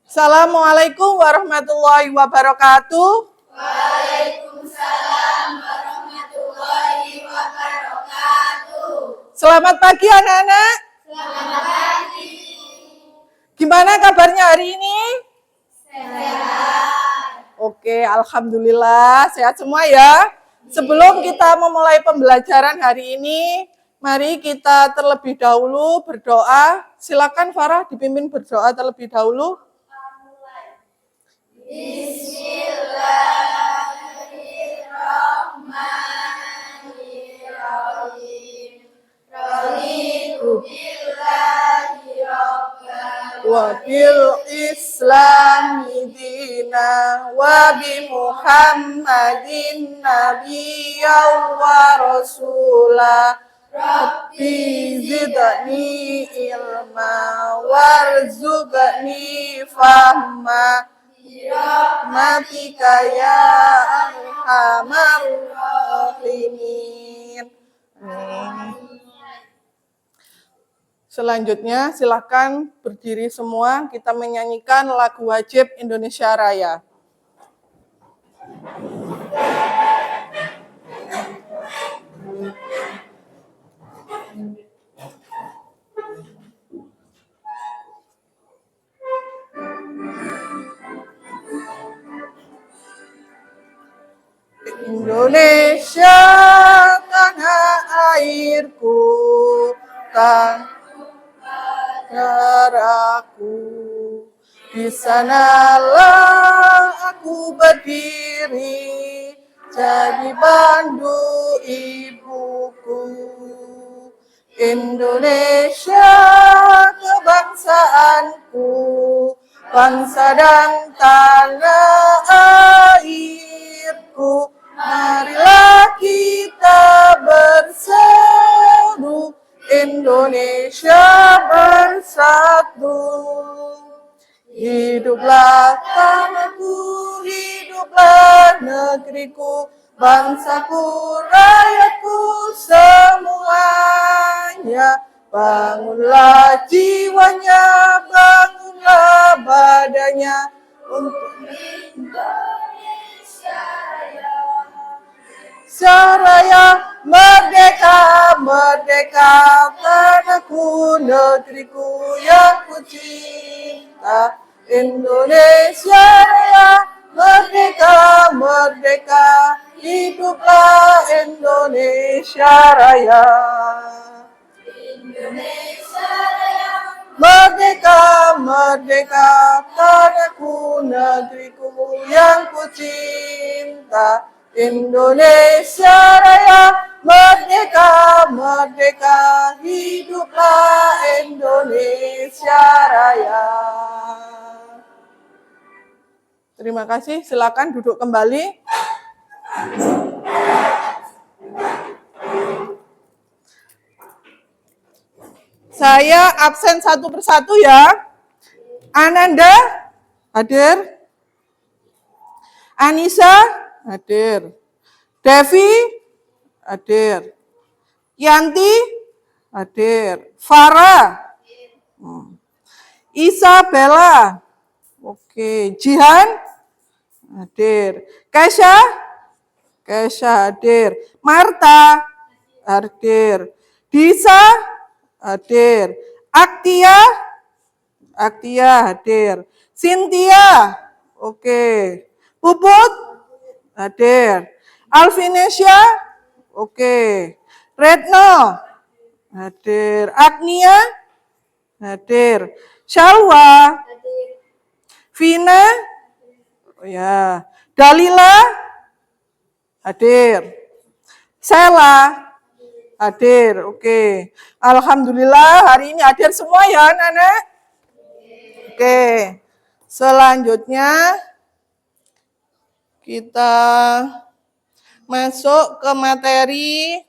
Assalamualaikum warahmatullahi wabarakatuh. Waalaikumsalam warahmatullahi wabarakatuh. Selamat pagi anak-anak. Selamat pagi. Gimana kabarnya hari ini? Sehat. Oke, alhamdulillah sehat semua ya. Sebelum kita memulai pembelajaran hari ini, mari kita terlebih dahulu berdoa. Silakan Farah dipimpin berdoa terlebih dahulu. Bismillahirrahmanirrahim. Raditu billahi rabban Wa bil islami dina wa bi Muhammadin nabiyyan wa rasula Rabbi zidni ilma warzuqni fahma birahmatika ya arhamar rahimin. Amin. Selanjutnya silakan berdiri semua, kita menyanyikan lagu wajib Indonesia Raya. Indonesia tanah airku, darahku, di sanalah aku berdiri, jadi pandu ibuku. Indonesia kebangsaanku, bangsa dan tanah airku. Marilah kita berseru, Indonesia bersatu. Hiduplah tanahku, hiduplah negeriku, bangsaku, rakyatku semuanya. Bangunlah jiwanya, bangunlah badannya untuk Indonesia Raya. Saraya merdeka, merdeka, tanahku, negeriku yang ku cinta. Indonesia Raya, merdeka, merdeka, hiduplah Indonesia Raya. Indonesia Raya. Merdeka, merdeka, tanahku, negeriku yang ku cinta. Indonesia Raya, merdeka, merdeka, hiduplah Indonesia Raya. Terima kasih, silakan duduk kembali. Saya absen satu persatu ya. Ananda hadir. Anissa hadir. Devi hadir. Yanti hadir. Farah. Isabella. Oke. Jihan hadir. Kesha hadir. Marta hadir. Disa hadir. Aktia hadir. Cynthia, oke. Puput hadir. Alvinesia, oke. Retno hadir. Agnia hadir. Shalwa, Vina, oh ya. Dalila hadir. Sela hadir, oke. Alhamdulillah hari ini hadir semua ya anak-anak. Oke, selanjutnya kita masuk ke materi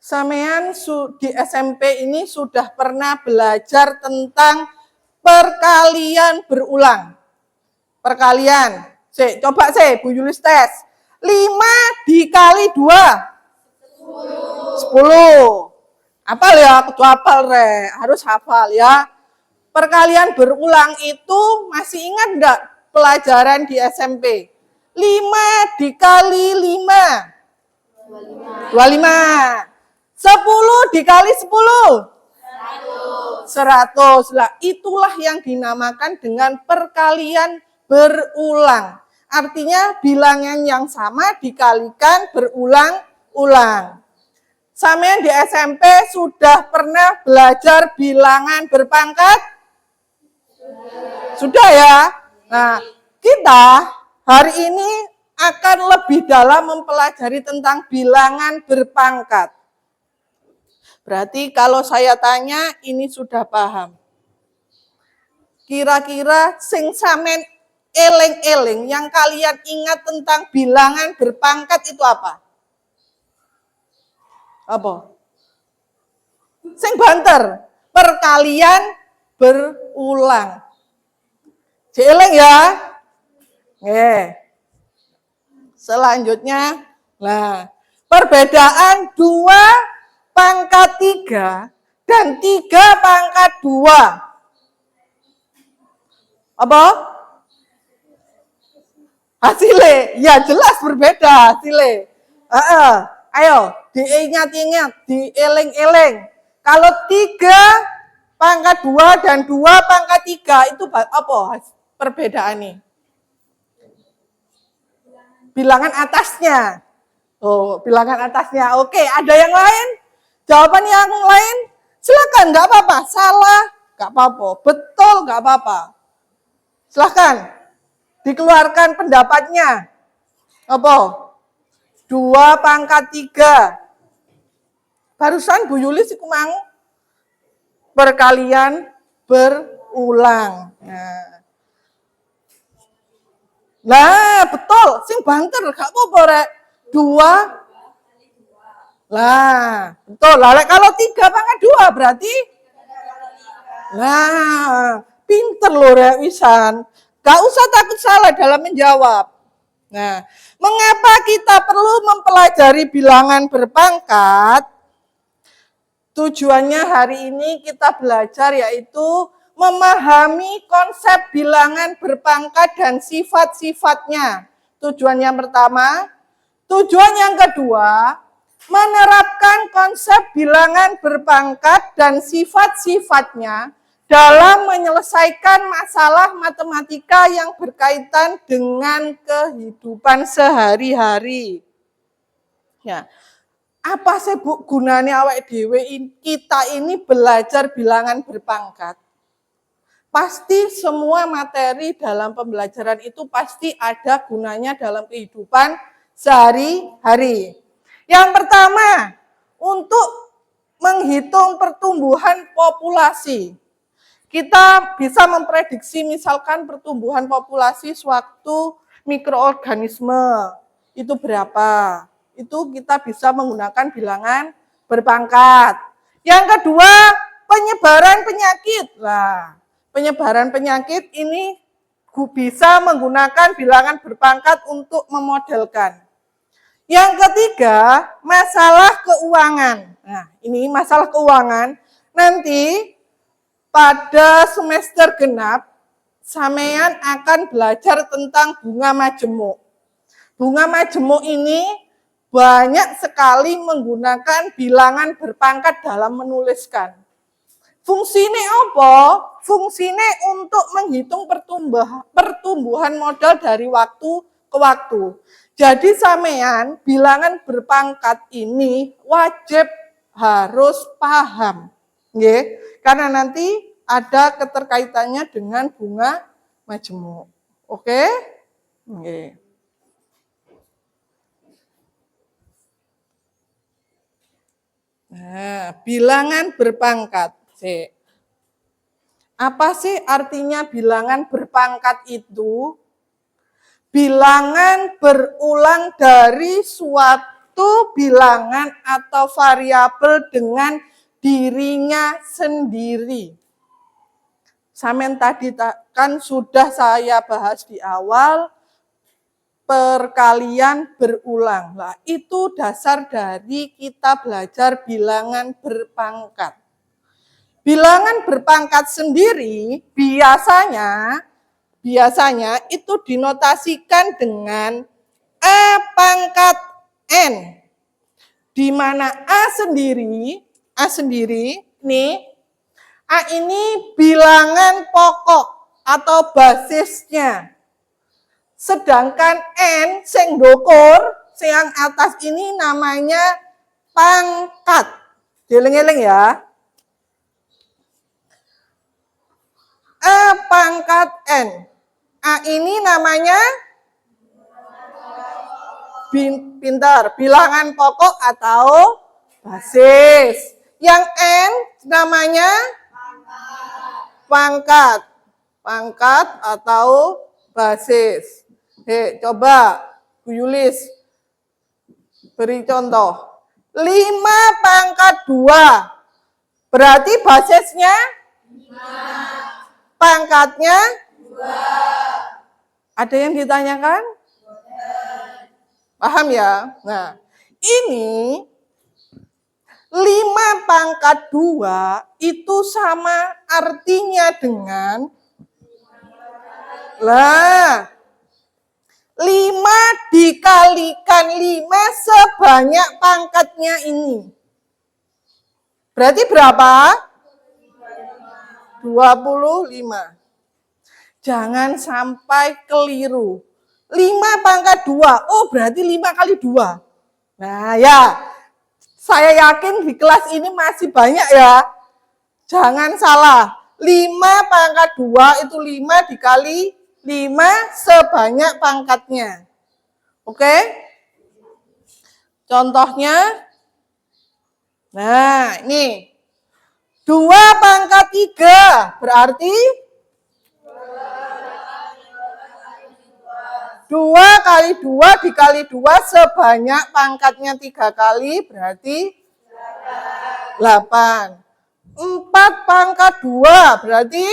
Samean di SMP ini sudah pernah belajar tentang perkalian berulang. Perkalian. Coba Bu Yulis tes. 5 dikali 2. 10. Hafal ya, kudu hafal re, harus hafal ya. Perkalian berulang itu masih ingat enggak pelajaran di SMP? 5 dikali 5. 25. 10 dikali 10. 100. Lah, itulah yang dinamakan dengan perkalian berulang. Artinya bilangan yang sama dikalikan berulang-ulang. Sampean di SMP sudah pernah belajar bilangan berpangkat? Sudah ya? Nah, kita hari ini akan lebih dalam mempelajari tentang bilangan berpangkat. Berarti kalau saya tanya, ini sudah paham. Kira-kira sing sampean eling-eling yang kalian ingat tentang bilangan berpangkat itu apa? Apa? Sing banter, perkalian berulang. Dieling ya. Selanjutnya, nah, perbedaan 2 pangkat 3 dan 3 pangkat 2. Apa? Hasilnya, ya jelas berbeda hasilnya. Ayo, diingat-ingat, dieling-eling. Kalau 3 pangkat 2 dan 2 pangkat 3 itu apa perbedaannya? Bilangan atasnya. Oh, bilangan atasnya. Oke, ada yang lain? Jawaban yang lain? Silakan, nggak apa-apa. Salah, nggak apa-apa. Betul, nggak apa-apa. Silakan, dikeluarkan pendapatnya. Apa? 2 pangkat 3. Barusan Bu Yulis iku mang perkalian berulang. Nah, betul, sing banter gak apa-apa rek. 2. Lah, betul. Lah kalau 3 pangkat 2 berarti nah, pinter loh rek wisan. Gak usah takut salah dalam menjawab. Nah, mengapa kita perlu mempelajari bilangan berpangkat? Tujuannya hari ini kita belajar yaitu memahami konsep bilangan berpangkat dan sifat-sifatnya. Tujuan yang pertama. Tujuan yang kedua, menerapkan konsep bilangan berpangkat dan sifat-sifatnya dalam menyelesaikan masalah matematika yang berkaitan dengan kehidupan sehari-hari. Ya. Apa sih Bu gunanya awake dhewe kita ini belajar bilangan berpangkat? Pasti semua materi dalam pembelajaran itu pasti ada gunanya dalam kehidupan sehari-hari. Yang pertama, untuk menghitung pertumbuhan populasi. Kita bisa memprediksi misalkan pertumbuhan populasi suatu mikroorganisme itu berapa. Itu kita bisa menggunakan bilangan berpangkat. Yang kedua, penyebaran penyakit. Nah, penyebaran penyakit ini bisa menggunakan bilangan berpangkat untuk memodelkan. Yang ketiga, masalah keuangan. Nah, ini masalah keuangan. Nanti pada semester genap, sampean akan belajar tentang bunga majemuk. Bunga majemuk ini banyak sekali menggunakan bilangan berpangkat dalam menuliskan. Fungsinya apa? Fungsinya untuk menghitung pertumbuhan modal dari waktu ke waktu. Jadi sampean bilangan berpangkat ini wajib harus paham. Nggih, karena nanti ada keterkaitannya dengan bunga majemuk. Oke? Nggih. Nah, bilangan berpangkat. Apa sih artinya bilangan berpangkat itu? Bilangan berulang dari suatu bilangan atau variabel dengan dirinya sendiri. Sampean tadi kan sudah saya bahas di awal, perkalian berulang. Nah, itu dasar dari kita belajar bilangan berpangkat. Bilangan berpangkat sendiri biasanya itu dinotasikan dengan A pangkat N. Di mana A sendiri nih, A ini bilangan pokok atau basisnya. Sedangkan N sing ndukur, yang atas ini namanya pangkat. Dieling-eling ya. A pangkat N. A ini namanya pintar, bilangan pokok atau basis. Yang N namanya pangkat. Pangkat atau basis. Coba Bu Yulis beri contoh. 5 pangkat 2. Berarti basisnya 5. Pangkatnya 2. Ada yang ditanyakan? Paham ya? Nah, ini 5 pangkat 2 itu sama artinya dengan 5 dikalikan 5 sebanyak pangkatnya ini. Berarti berapa? 25. Jangan sampai keliru. 5 pangkat 2. Oh, berarti 5 kali 2. Nah, ya. Saya yakin di kelas ini masih banyak ya. Jangan salah. 5 pangkat 2 itu 5 dikali 5 sebanyak pangkatnya. Oke? Contohnya. Nah, ini. 2 pangkat 3 berarti 2 kali 2 dikali 2 sebanyak pangkatnya 3 kali berarti 8. 4 pangkat 2 berarti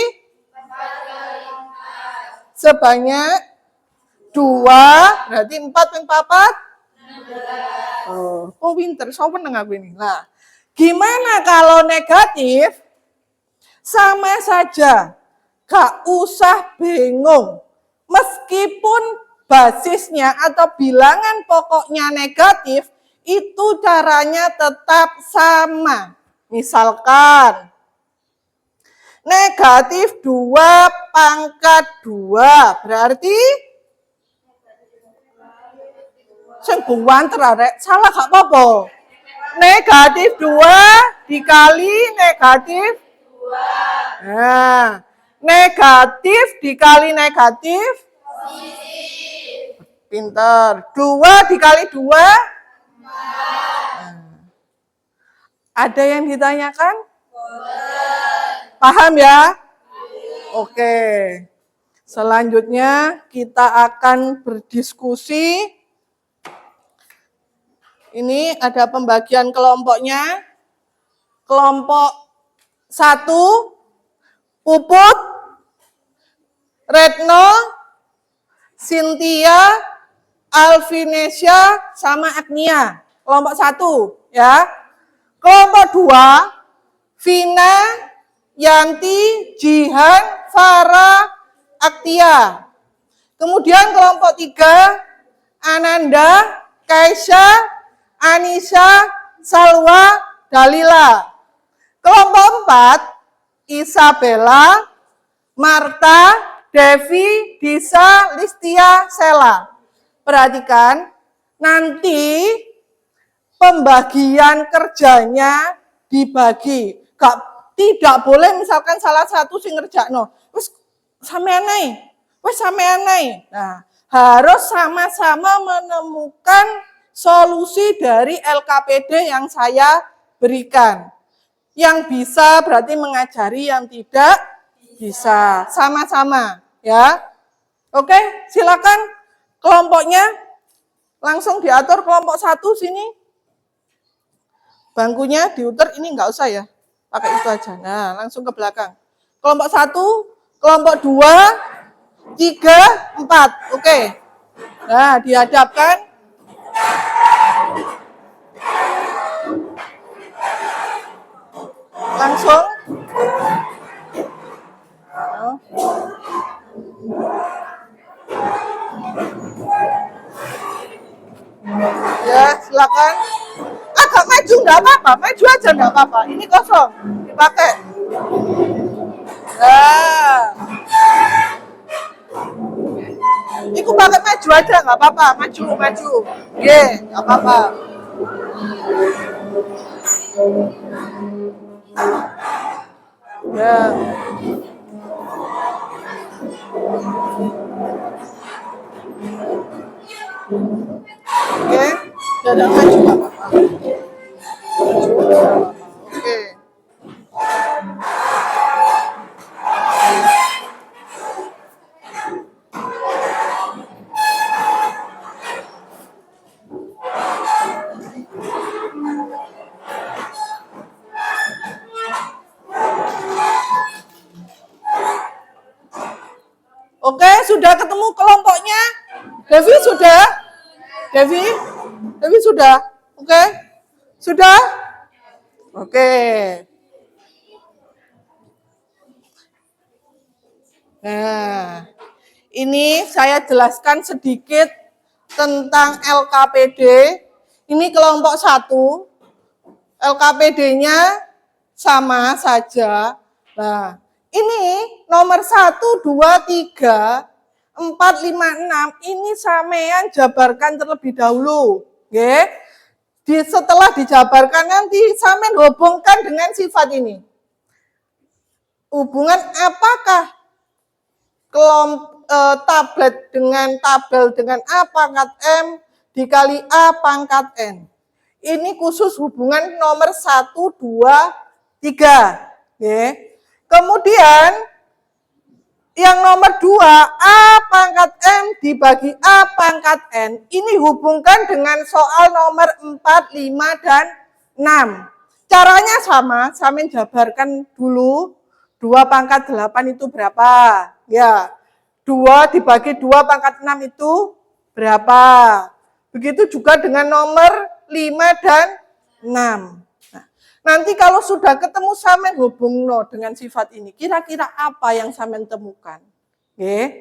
sebanyak 2 berarti 4 ping 4 Oh, pinter, so meneng aku ini. Nah, gimana kalau negatif? Sama saja, gak usah bingung. Meskipun basisnya atau bilangan pokoknya negatif, itu caranya tetap sama. Misalkan, negatif 2 pangkat 2, berarti sing buwanter arek, salah gak apa-apa. Negatif 2 dikali negatif 2. Nah, negatif dikali negatif positif. Pinter. 2 dikali 2 4. Nah. Ada yang ditanyakan? Paham ya? Oke. Selanjutnya kita akan berdiskusi. Ini ada pembagian kelompoknya. Kelompok 1, Puput, Retno, Cynthia, Alvinesia, sama Agnia. Kelompok 1, ya. Kelompok 2, Vina, Yanti, Jihan, Farah, Aktia. Kemudian kelompok 3, Ananda, Kaisha, Anissa, Salwa, Dalila. Kelompok 4, Isabella, Marta, Devi, Disa, Listia, Sela. Perhatikan, nanti pembagian kerjanya dibagi. Tidak boleh misalkan salah satu sing ngerjakno. Wis sampean ae. Wis sampean ae. Nah, harus sama-sama menemukan solusi dari LKPD yang saya berikan. Yang bisa berarti mengajari, yang tidak bisa. Sama-sama, ya. Oke, silakan kelompoknya langsung diatur. Kelompok 1 sini. Bangkunya diuter, ini enggak usah ya. Pakai itu aja. Nah, langsung ke belakang. Kelompok 1, kelompok 2, 3, 4. Oke. Nah, dihadapkan. Langsung. Ya, silakan. Agak maju nggak apa-apa, maju aja nggak apa-apa. Ini kosong, dipakai. Nah, Iku pakai maju aja nggak apa-apa, maju. Ye, nggak apa-apa. Ya. Oke, dadah maju nggak apa-apa. Oke. Oke, sudah ketemu kelompoknya? Devi sudah? Devi sudah? Oke? Sudah? Oke. Nah, ini saya jelaskan sedikit tentang LKPD. Ini kelompok 1. LKPD-nya sama saja. Nah, ini nomor 1, 2, 3, 4, 5, 6. Ini sampean jabarkan terlebih dahulu. Oke. Setelah dijabarkan nanti sampean hubungkan dengan sifat ini. Hubungan apakah tablet dengan tabel dengan A pangkat M dikali A pangkat N. Ini khusus hubungan nomor 1, 2, 3. Oke. Kemudian yang nomor 2, A pangkat M dibagi A pangkat N. Ini hubungkan dengan soal nomor 4, 5, dan 6. Caranya sama, sampean jabarkan dulu. 2 pangkat 8 itu berapa? Ya, 2 dibagi 2 pangkat 6 itu berapa? Begitu juga dengan nomor 5 dan 6. Nah, nanti kalau sudah ketemu sampean hubungno dengan sifat ini, kira-kira apa yang sampean temukan? Oke.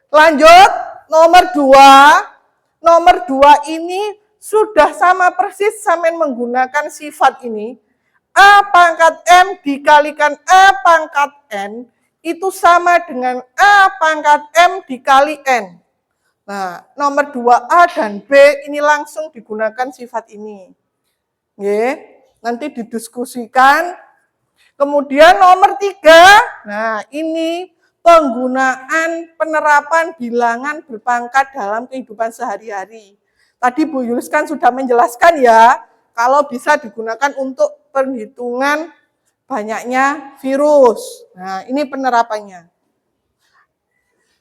Lanjut, nomor 2. Nomor 2 ini sudah sama persis sampean menggunakan sifat ini. A pangkat M dikalikan A pangkat N itu sama dengan A pangkat M dikali N. Nah, nomor 2A dan B ini langsung digunakan sifat ini. Oke, nanti didiskusikan. Kemudian nomor 3, nah ini penggunaan penerapan bilangan berpangkat dalam kehidupan sehari-hari. Tadi Bu Yulis kan sudah menjelaskan ya, kalau bisa digunakan untuk perhitungan banyaknya virus. Nah, ini penerapannya.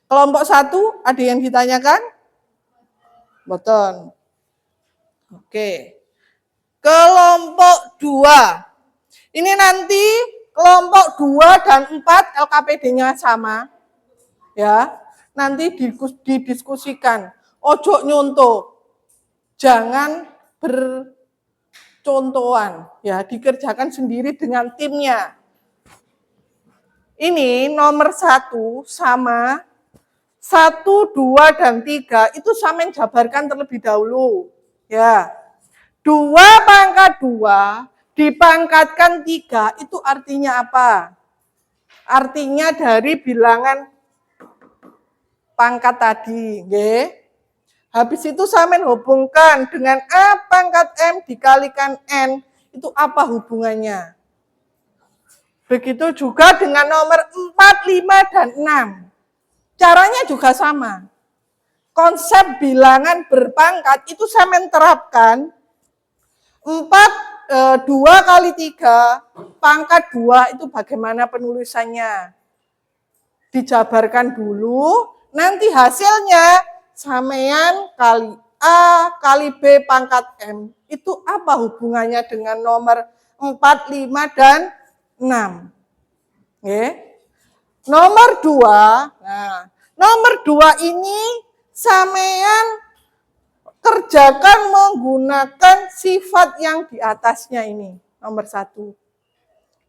Kelompok 1, ada yang ditanyakan? Betul. Oke. Kelompok 2. Ini nanti kelompok 2 dan 4 LKPD-nya sama. Ya. Nanti didiskusikan. Ojo nyontoh. Jangan bercontohan. Ya, dikerjakan sendiri dengan timnya. Ini nomor 1 sama 1, 2, dan 3 itu sampean jabarkan terlebih dahulu. Ya. 2 pangkat 2 dipangkatkan 3 itu artinya apa? Artinya dari bilangan pangkat tadi. Nggih. Habis itu sampean hubungkan dengan A pangkat M dikalikan N. Itu apa hubungannya? Begitu juga dengan nomor 4, 5, dan 6. Caranya juga sama. Konsep bilangan berpangkat itu sampean terapkan 2 kali 3 pangkat 2 itu bagaimana penulisannya? Dijabarkan dulu, nanti hasilnya sampean kali A kali B pangkat M. Itu apa hubungannya dengan nomor 4, 5, dan 6? Oke. Nomor 2, nah, nomor 2 ini Sampean kerjakan menggunakan sifat yang di atasnya ini. Nomor 1.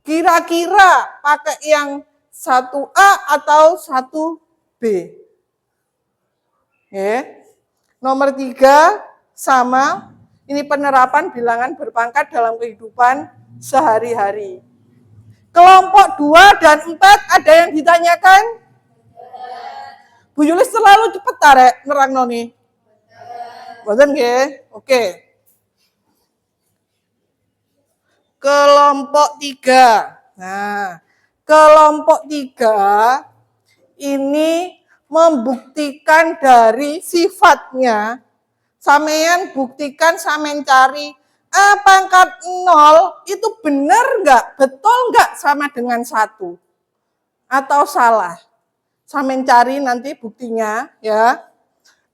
Kira-kira pakai yang 1A atau 1B. Nomor 3, sama. Ini penerapan bilangan berpangkat dalam kehidupan sehari-hari. Kelompok 2 dan 4 ada yang ditanyakan? Bu Yulis selalu cepet tarik nerangno nih. Boten nggih? Oke. Kelompok 3. Nah, kelompok 3 ini membuktikan dari sifatnya. Sampean buktikan, sampean cari A pangkat 0 itu benar nggak? Betul nggak sama dengan 1? Atau salah? Sampean cari nanti buktinya ya.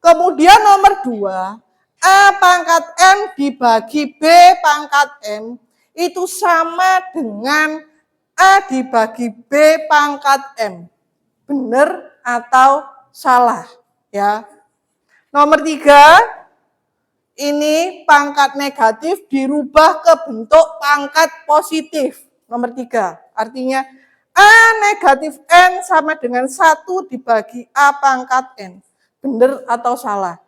Kemudian nomor 2, A pangkat M dibagi B pangkat M itu sama dengan A dibagi B pangkat M. Benar atau salah ya. Nomor 3, ini pangkat negatif dirubah ke bentuk pangkat positif. Nomor 3, artinya A negatif N sama dengan 1 dibagi A pangkat N. Benar atau salah?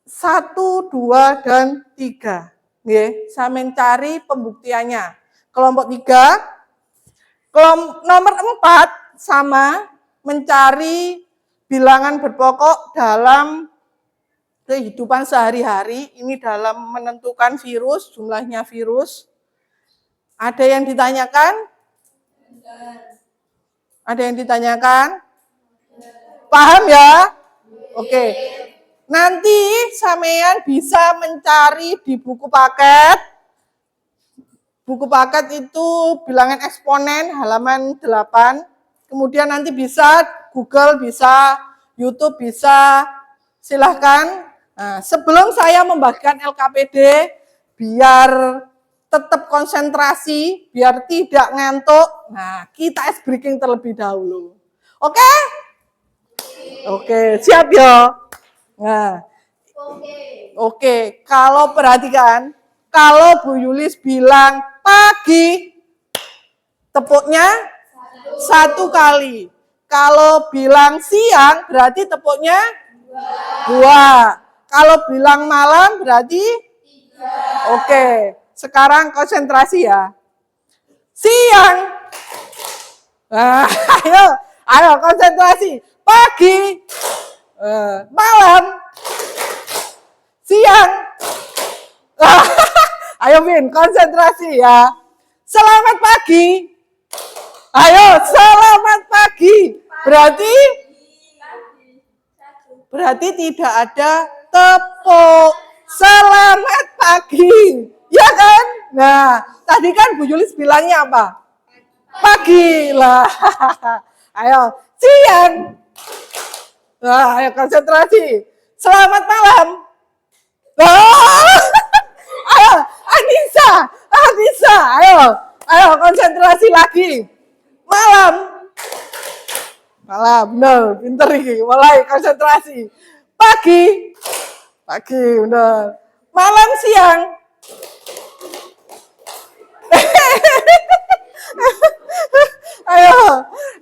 1, 2, dan 3. Nggih, saya mencari pembuktiannya. Kelompok 3, nomor 4 sama mencari bilangan berpokok dalam kehidupan sehari-hari. Ini dalam menentukan virus, jumlahnya virus. Ada yang ditanyakan? Ada yang ditanyakan? Paham ya? Oke. Nanti sampean bisa mencari di buku paket. Buku paket itu bilangan eksponen halaman 8. Kemudian nanti bisa Google, bisa YouTube, bisa silahkan. Nah, sebelum saya membagikan LKPD, biar tetap konsentrasi, biar tidak ngantuk. Nah, kita ice breaking terlebih dahulu. Oke? Oke, siap ya? Nah, oke. Kalau perhatikan, kalau Bu Yulis bilang pagi, tepuknya 1 kali. Kalau bilang siang, berarti tepuknya 2. Kalau bilang malam, berarti 3. Oke, sekarang konsentrasi ya. Siang. Nah, ayo konsentrasi. Pagi. Malam. Siang. Ayo Vin, konsentrasi ya. Selamat pagi. Ayo, selamat pagi. Berarti tidak ada tepuk. Selamat pagi. Ya kan? Nah, tadi kan Bu Yulis bilangnya apa? Pagi lah. Ayo, siang. Nah, ayo konsentrasi. Selamat malam. Ayo, Anissa, ayo konsentrasi lagi. Malam, bener, pinter ini, mulai konsentrasi. Pagi, bener. Malam, siang.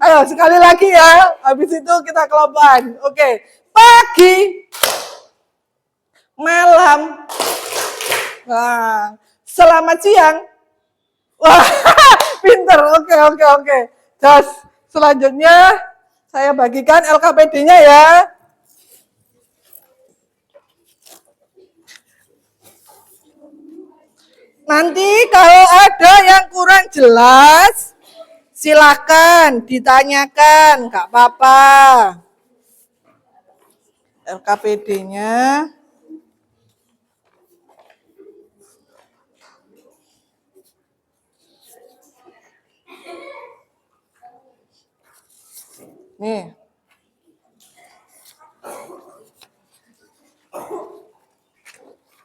Ayo, sekali lagi ya. Habis itu kita kelompokan. Oke, pagi, malam. Nah, selamat siang. Wah, pinter. Oke. Terus selanjutnya saya bagikan LKPD-nya ya. Nanti kalau ada yang kurang jelas, silakan ditanyakan, nggak apa-apa. LKPD-nya. Nih.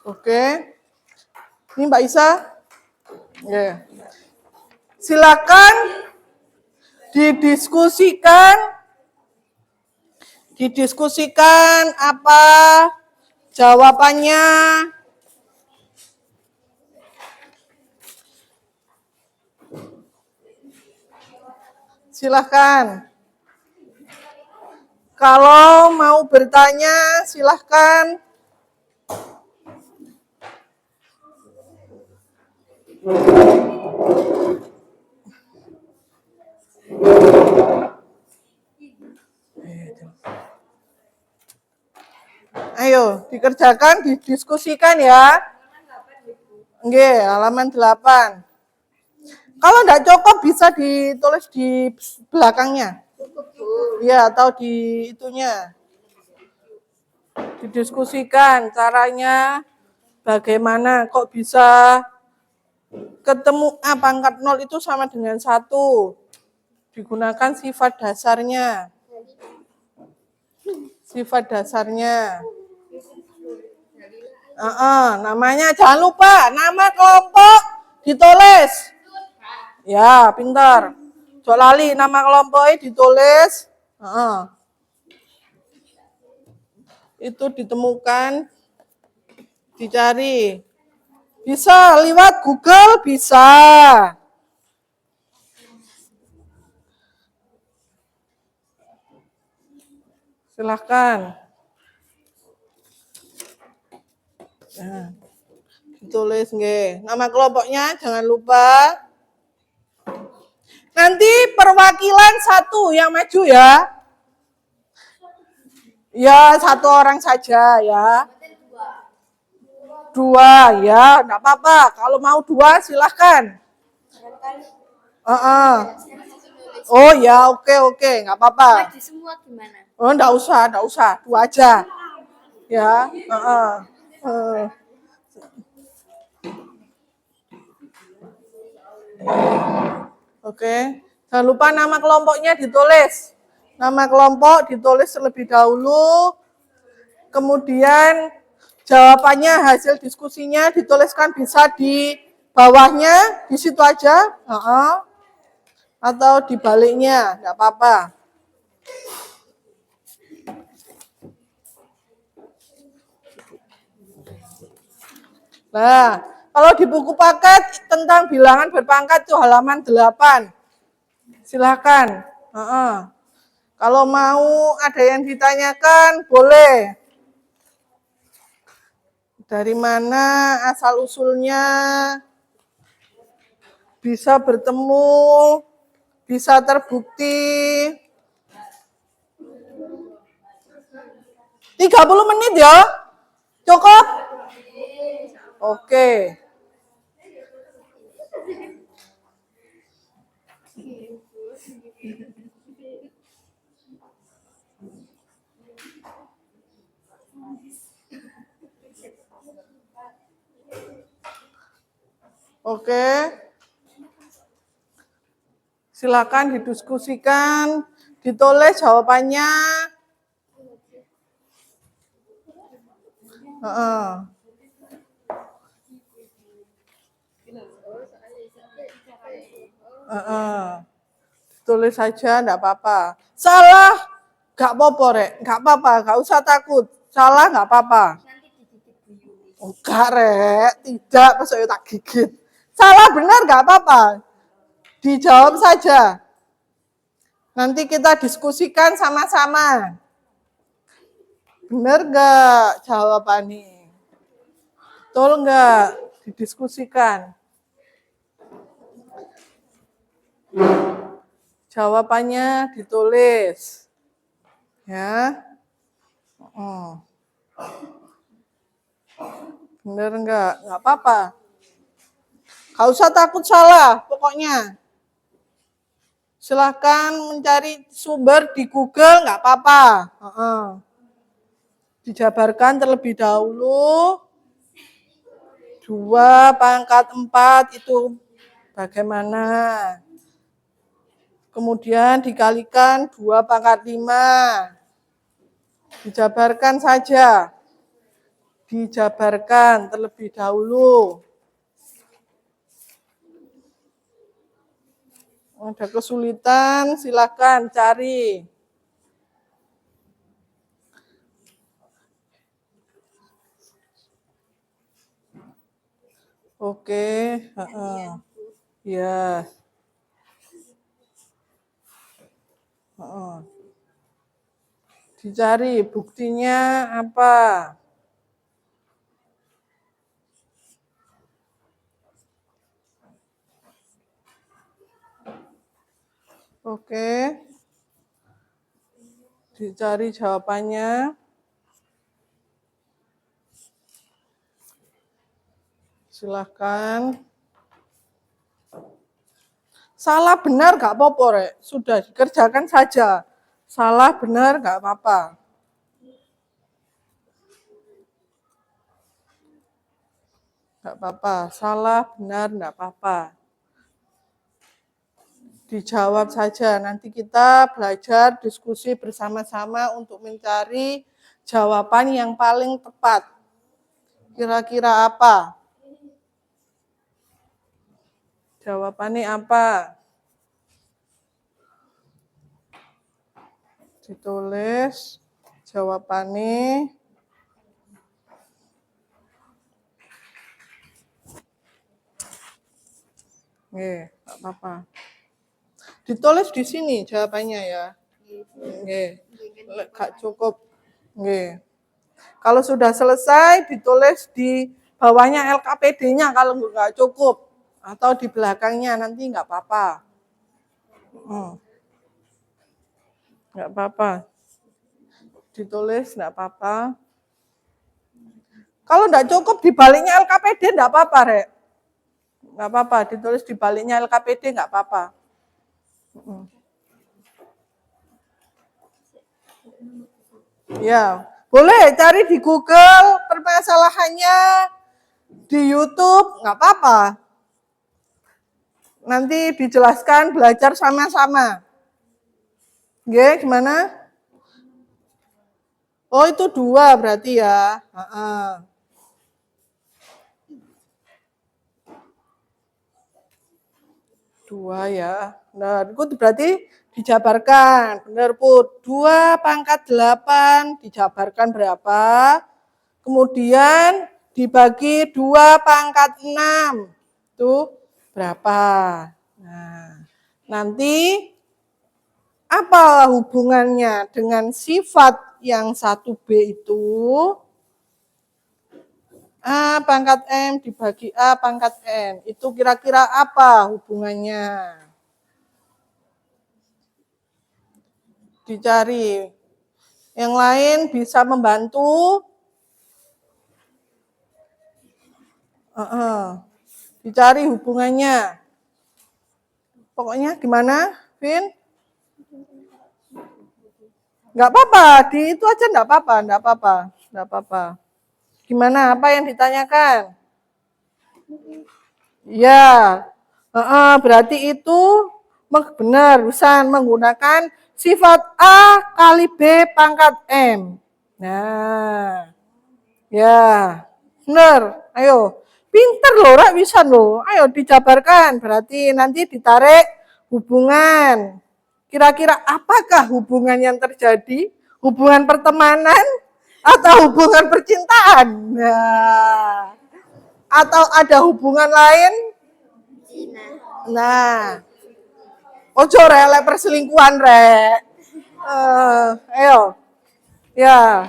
Oke. Ini Mbak Isa. Yeah. Silakan didiskusikan Didiskusikan apa jawabannya. Silahkan. Kalau mau bertanya, silahkan. Ayo, dikerjakan, didiskusikan ya. Nggih, halaman 8. Kalau enggak cukup bisa ditulis di belakangnya. Ya, atau di itunya. Didiskusikan caranya bagaimana kok bisa ketemu A pangkat 0 itu sama dengan 1. Digunakan sifat dasarnya. Sifat dasarnya. Namanya jangan lupa, nama kelompok ditulis. Ya, pintar. Jok lali nama kelompoknya ditulis. Itu ditemukan, dicari. Bisa lewat Google, bisa. Silahkan. Nah, ditulis nggih. Nama kelompoknya jangan lupa. Nanti perwakilan 1 yang maju ya. Ya, 1 orang saja ya. 2 ya, enggak apa-apa. Kalau mau 2 silahkan. Oh ya, oke, enggak apa-apa. Maju semua gimana? Oh, enggak usah, 2 aja. Ya, Oke. Jangan lupa nama kelompoknya ditulis. Nama kelompok ditulis terlebih dahulu. Kemudian jawabannya, hasil diskusinya dituliskan bisa di bawahnya, di situ aja. Atau di baliknya, enggak apa-apa. Nah, kalau di buku paket tentang bilangan berpangkat itu halaman 8. Silakan. Kalau mau ada yang ditanyakan, boleh. Dari mana asal-usulnya, bisa bertemu, bisa terbukti. 30 menit ya? Cukup? Oke. Oke. Silakan didiskusikan, ditulis jawabannya. Tulis saja, enggak apa-apa. Salah, enggak apa-apa, Rek. Enggak apa-apa, enggak usah takut. Salah enggak apa-apa. Enggak, Rek. Tidak, masa ya tak gigit. Salah benar enggak apa-apa. Dijawab saja. Nanti kita diskusikan sama-sama. Benar enggak jawabannya? Betul enggak? Didiskusikan. Jawabannya ditulis. Ya. Benar enggak? Enggak apa-apa. Enggak usah takut salah, pokoknya. Silahkan mencari sumber di Google, enggak apa-apa. Dijabarkan terlebih dahulu. 2 pangkat 4 itu bagaimana? Kemudian dikalikan 2 pangkat 5. Dijabarkan saja. Dijabarkan terlebih dahulu. Ada kesulitan, silakan cari. Oke, heeh. Ya, heeh. Dicari buktinya apa? Oke, dicari jawabannya. Silahkan. Salah benar nggak apa-apa, Rek. Sudah dikerjakan saja. Salah benar nggak apa-apa. Nggak apa-apa. Salah benar nggak apa-apa. Dijawab saja. Nanti kita belajar diskusi bersama-sama untuk mencari jawaban yang paling tepat. Kira-kira apa? Jawabannya apa? Ditulis jawabannya. Nggih, nggak apa-apa. Ditulis di sini jawabannya ya. Nggih. Lek gak cukup. Nggih. Kalau sudah selesai ditulis di bawahnya LKPD-nya kalau nggak cukup atau di belakangnya nanti nggak apa-apa. Nggak apa-apa. Ditulis nggak apa-apa. Kalau nggak cukup di baliknya LKPD nggak apa-apa, Rek. Nggak apa-apa, ditulis di baliknya LKPD nggak apa-apa. Ya, boleh cari di Google permasalahannya, di YouTube, nggak apa-apa. Nanti dijelaskan belajar sama-sama. Oke, gimana? Oh, itu 2 berarti ya. Heeh. 2 ya. Nah, itu berarti dijabarkan. Benar, Put. 2/8 dijabarkan berapa? Kemudian dibagi 2/6. Itu berapa? Nah, nanti apa hubungannya dengan sifat yang 1B itu? A pangkat M dibagi A pangkat N. Itu kira-kira apa hubungannya? Dicari. Yang lain bisa membantu? Dicari hubungannya. Pokoknya gimana, Vin? Nggak apa-apa, di itu aja nggak apa-apa, nggak apa-apa, nggak apa-apa. Gimana? Apa yang ditanyakan? Ya, berarti itu benar, Rusan menggunakan sifat A kali B pangkat M. Nah, ya, benar. Ayo, pinter loh, Rak, bisa loh. Ayo dijabarkan, berarti nanti ditarik hubungan. Kira-kira apakah hubungan yang terjadi? Hubungan pertemanan atau hubungan percintaan? Nah, atau ada hubungan lain? Nah, ojo relek perselingkuhan, Rek. Ayo. Ya.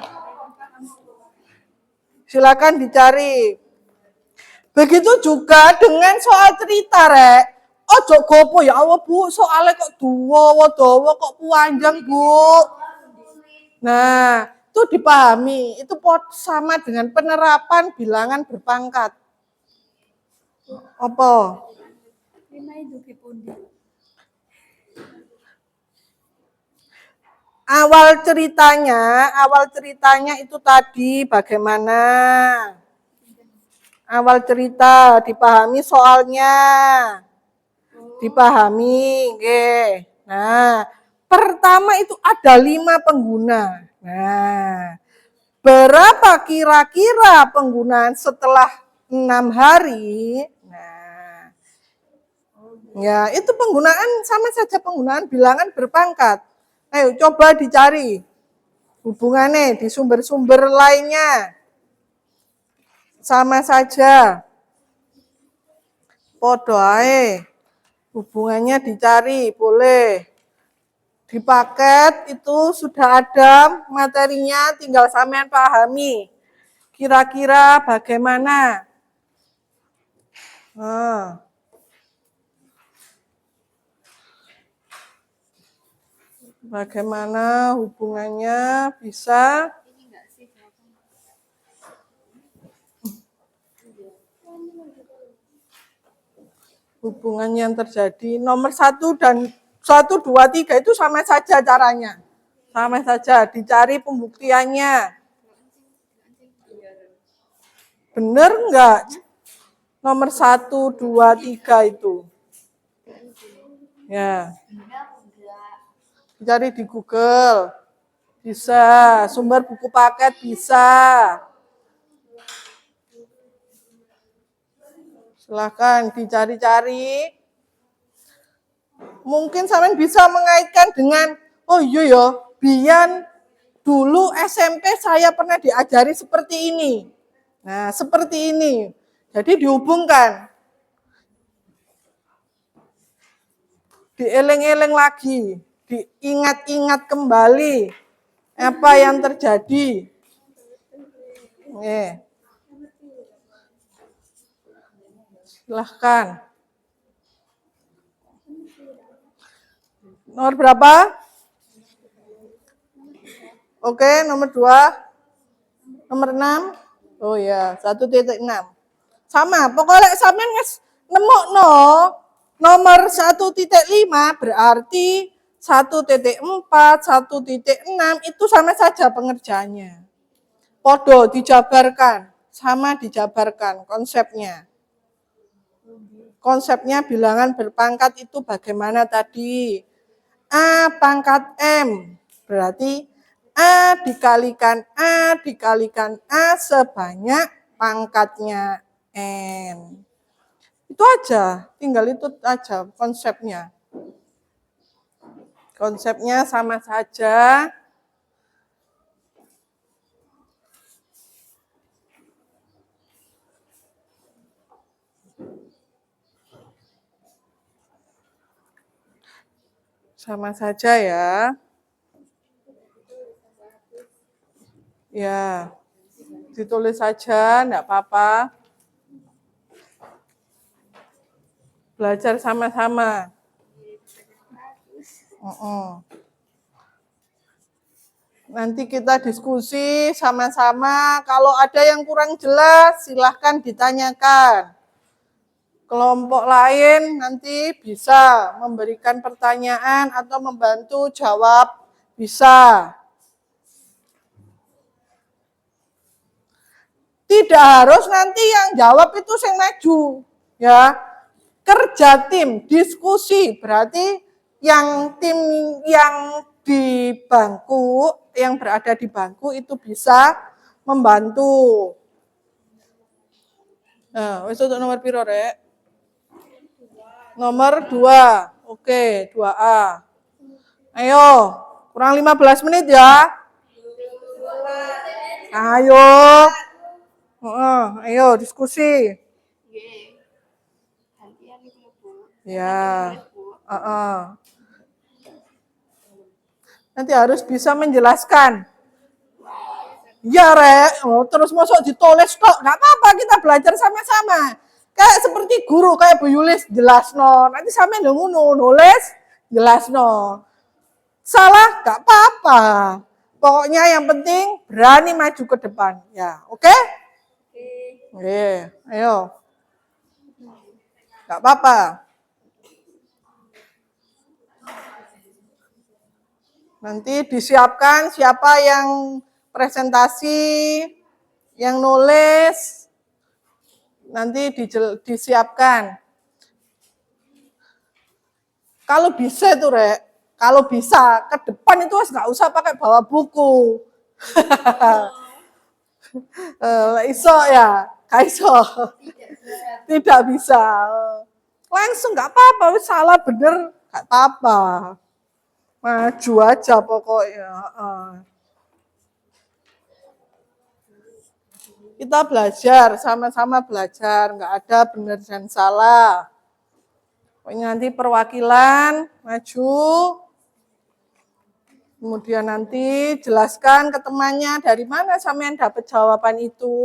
Silakan dicari. Begitu juga dengan soal cerita, Rek. Ojo gopo ya Allah, Bu. Soalnya kok dawa kok panjang, Bu. Nah, itu dipahami. Itu sama dengan penerapan bilangan berpangkat. Apa? Awal ceritanya itu tadi bagaimana? Awal cerita dipahami soalnya. Dipahami, nggih. Nah, pertama itu ada 5 pengguna. Nah, berapa kira-kira penggunaan setelah 6 hari? Nah, ya itu penggunaan sama saja penggunaan bilangan berpangkat. Ayo coba dicari hubungannya di sumber-sumber lainnya. Sama saja. podo ae. Hubungannya dicari, boleh. Di paket itu sudah ada materinya, tinggal sampean pahami. Kira-kira bagaimana? Nah, bagaimana hubungannya bisa hubungan yang terjadi nomor 1 dan 1, 2, 3 itu sama saja caranya. Sama saja, dicari pembuktiannya. Bener enggak? Nomor 1, 2, 3 itu. Ya. Dicari di Google. Bisa. Sumber buku paket bisa. Silahkan dicari-cari. Mungkin sampean bisa mengaitkan dengan, oh iya ya, Bian dulu SMP saya pernah diajari seperti ini. Nah, seperti ini. Jadi dihubungkan. Dieling-eling lagi. Diingat-ingat kembali apa yang terjadi. Silahkan. Nomor berapa? Oke, nomor 2. Nomor 6. Oh ya, 1.6. Sama, pokoknya sampean wis nemokno nomor 1.5 berarti 1.4, 1.6 itu sama saja pengerjaannya. Podo dijabarkan, sama dijabarkan konsepnya. Konsepnya bilangan berpangkat itu bagaimana tadi? A pangkat M, berarti A dikalikan A sebanyak pangkatnya N. Itu aja, tinggal itu aja konsepnya. Konsepnya sama saja. Sama saja ya. Ya, ditulis saja, enggak apa-apa. Belajar sama-sama. Nanti kita diskusi sama-sama. Kalau ada yang kurang jelas, silahkan ditanyakan. Kelompok lain nanti bisa memberikan pertanyaan atau membantu jawab, bisa. Tidak harus nanti yang jawab itu yang maju, ya. Kerja tim, diskusi, berarti yang tim yang di bangku, yang berada di bangku itu bisa membantu. Nah, wis untuk nomor piro, Rek? Nomor 2. Oke, 2A. Ayo, kurang 15 menit ya. Ayo. Ayo diskusi. Ya. Nanti harus bisa menjelaskan. Ya, Rek. Terus masuk ditulis kok. Nggak apa-apa, kita belajar sama-sama. Kayak seperti guru, kayak Bu Yulis, jelasno. Nanti sampe ngono nulis, jelasno. Salah, nggak apa-apa. Pokoknya yang penting berani maju ke depan. Ya, oke? Oke, ayo. Nggak apa-apa. Nanti disiapkan siapa yang presentasi, yang nulis, nanti disiapkan. Kalau bisa tuh, Rek, kalau bisa ke depan itu nggak usah pakai bawa buku. Iso ya, iso. Tidak bisa. Langsung nggak apa-apa, salah bener nggak apa-apa. Maju aja pokoknya. Kita belajar, sama-sama belajar, nggak ada benar dan salah. Pokoknya nanti perwakilan maju, kemudian nanti jelaskan ke temannya dari mana sampean dapat jawaban itu.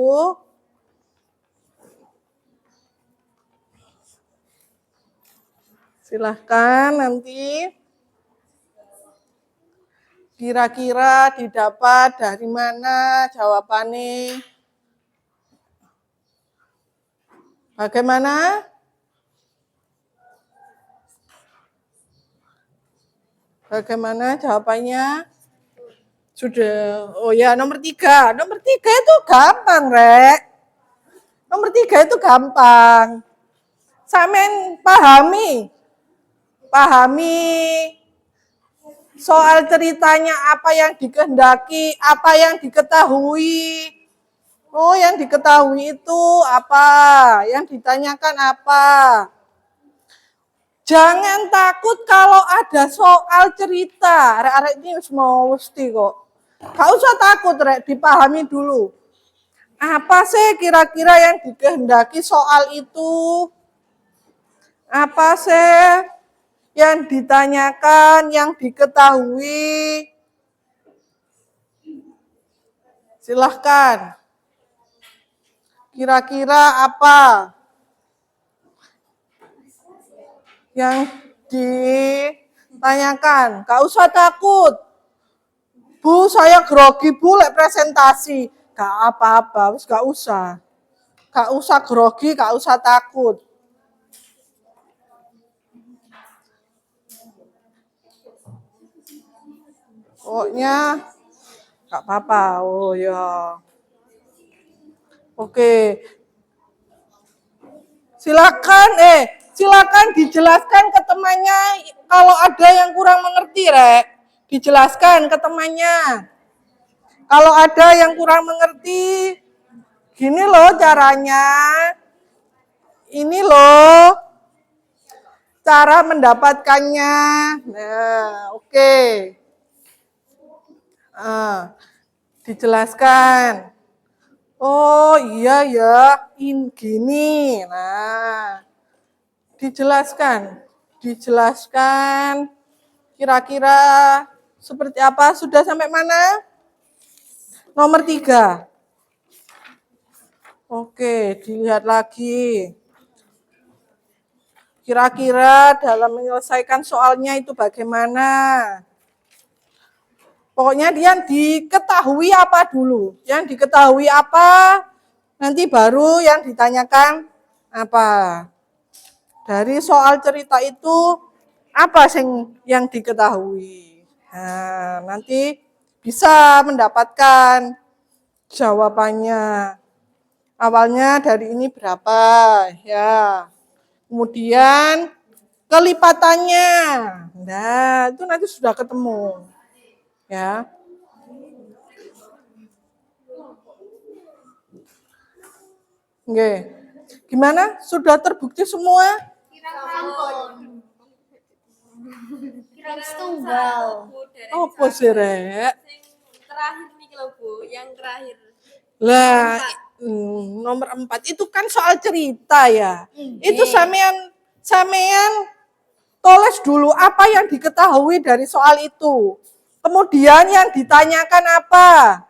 Silahkan nanti kira-kira didapat dari mana jawabannya. Bagaimana? Bagaimana jawabannya? Sudah. Oh ya, nomor 3. Nomor 3 itu gampang, Rek. Nomor 3 itu gampang. Sampean pahami soal ceritanya apa yang dikehendaki, apa yang diketahui. Oh, yang diketahui itu apa? Yang ditanyakan apa? Jangan takut kalau ada soal cerita. Rek-rek ini semua mesti kok. Gak usah takut, Rek, dipahami dulu. Apa sih kira-kira yang dikehendaki soal itu? Apa sih yang ditanyakan, yang diketahui? Silahkan. Kira-kira apa yang ditanyakan? Gak usah takut. Bu, saya grogi, Bu, lek presentasi. Gak apa-apa, gak usah. Gak usah grogi, gak usah takut. Pokoknya gak apa-apa. Oh ya. Oke. Silakan dijelaskan ke temannya kalau ada yang kurang mengerti, Rek. Dijelaskan ke temannya. Kalau ada yang kurang mengerti, gini loh caranya. Ini loh cara mendapatkannya. Nah, oke. Dijelaskan. Oh iya ya, gini. Nah, dijelaskan. Kira-kira seperti apa? Sudah sampai mana? Nomor 3. Oke, dilihat lagi. Kira-kira dalam menyelesaikan soalnya itu bagaimana? Pokoknya dia diketahui apa dulu. Yang diketahui apa, nanti baru yang ditanyakan apa. Dari soal cerita itu, apa yang diketahui. Nah, nanti bisa mendapatkan jawabannya. Awalnya dari ini berapa, ya. Kemudian kelipatannya. Nah, itu nanti sudah ketemu. Ya. Oke. Gimana? Sudah terbukti semua? Kira tunggal. Apa sih, Rek? Terakhir nih kalau Bu, yang terakhir. Lah, nomor 4 itu kan soal cerita ya. Itu sampean tulis dulu apa yang diketahui dari soal itu. Kemudian yang ditanyakan apa?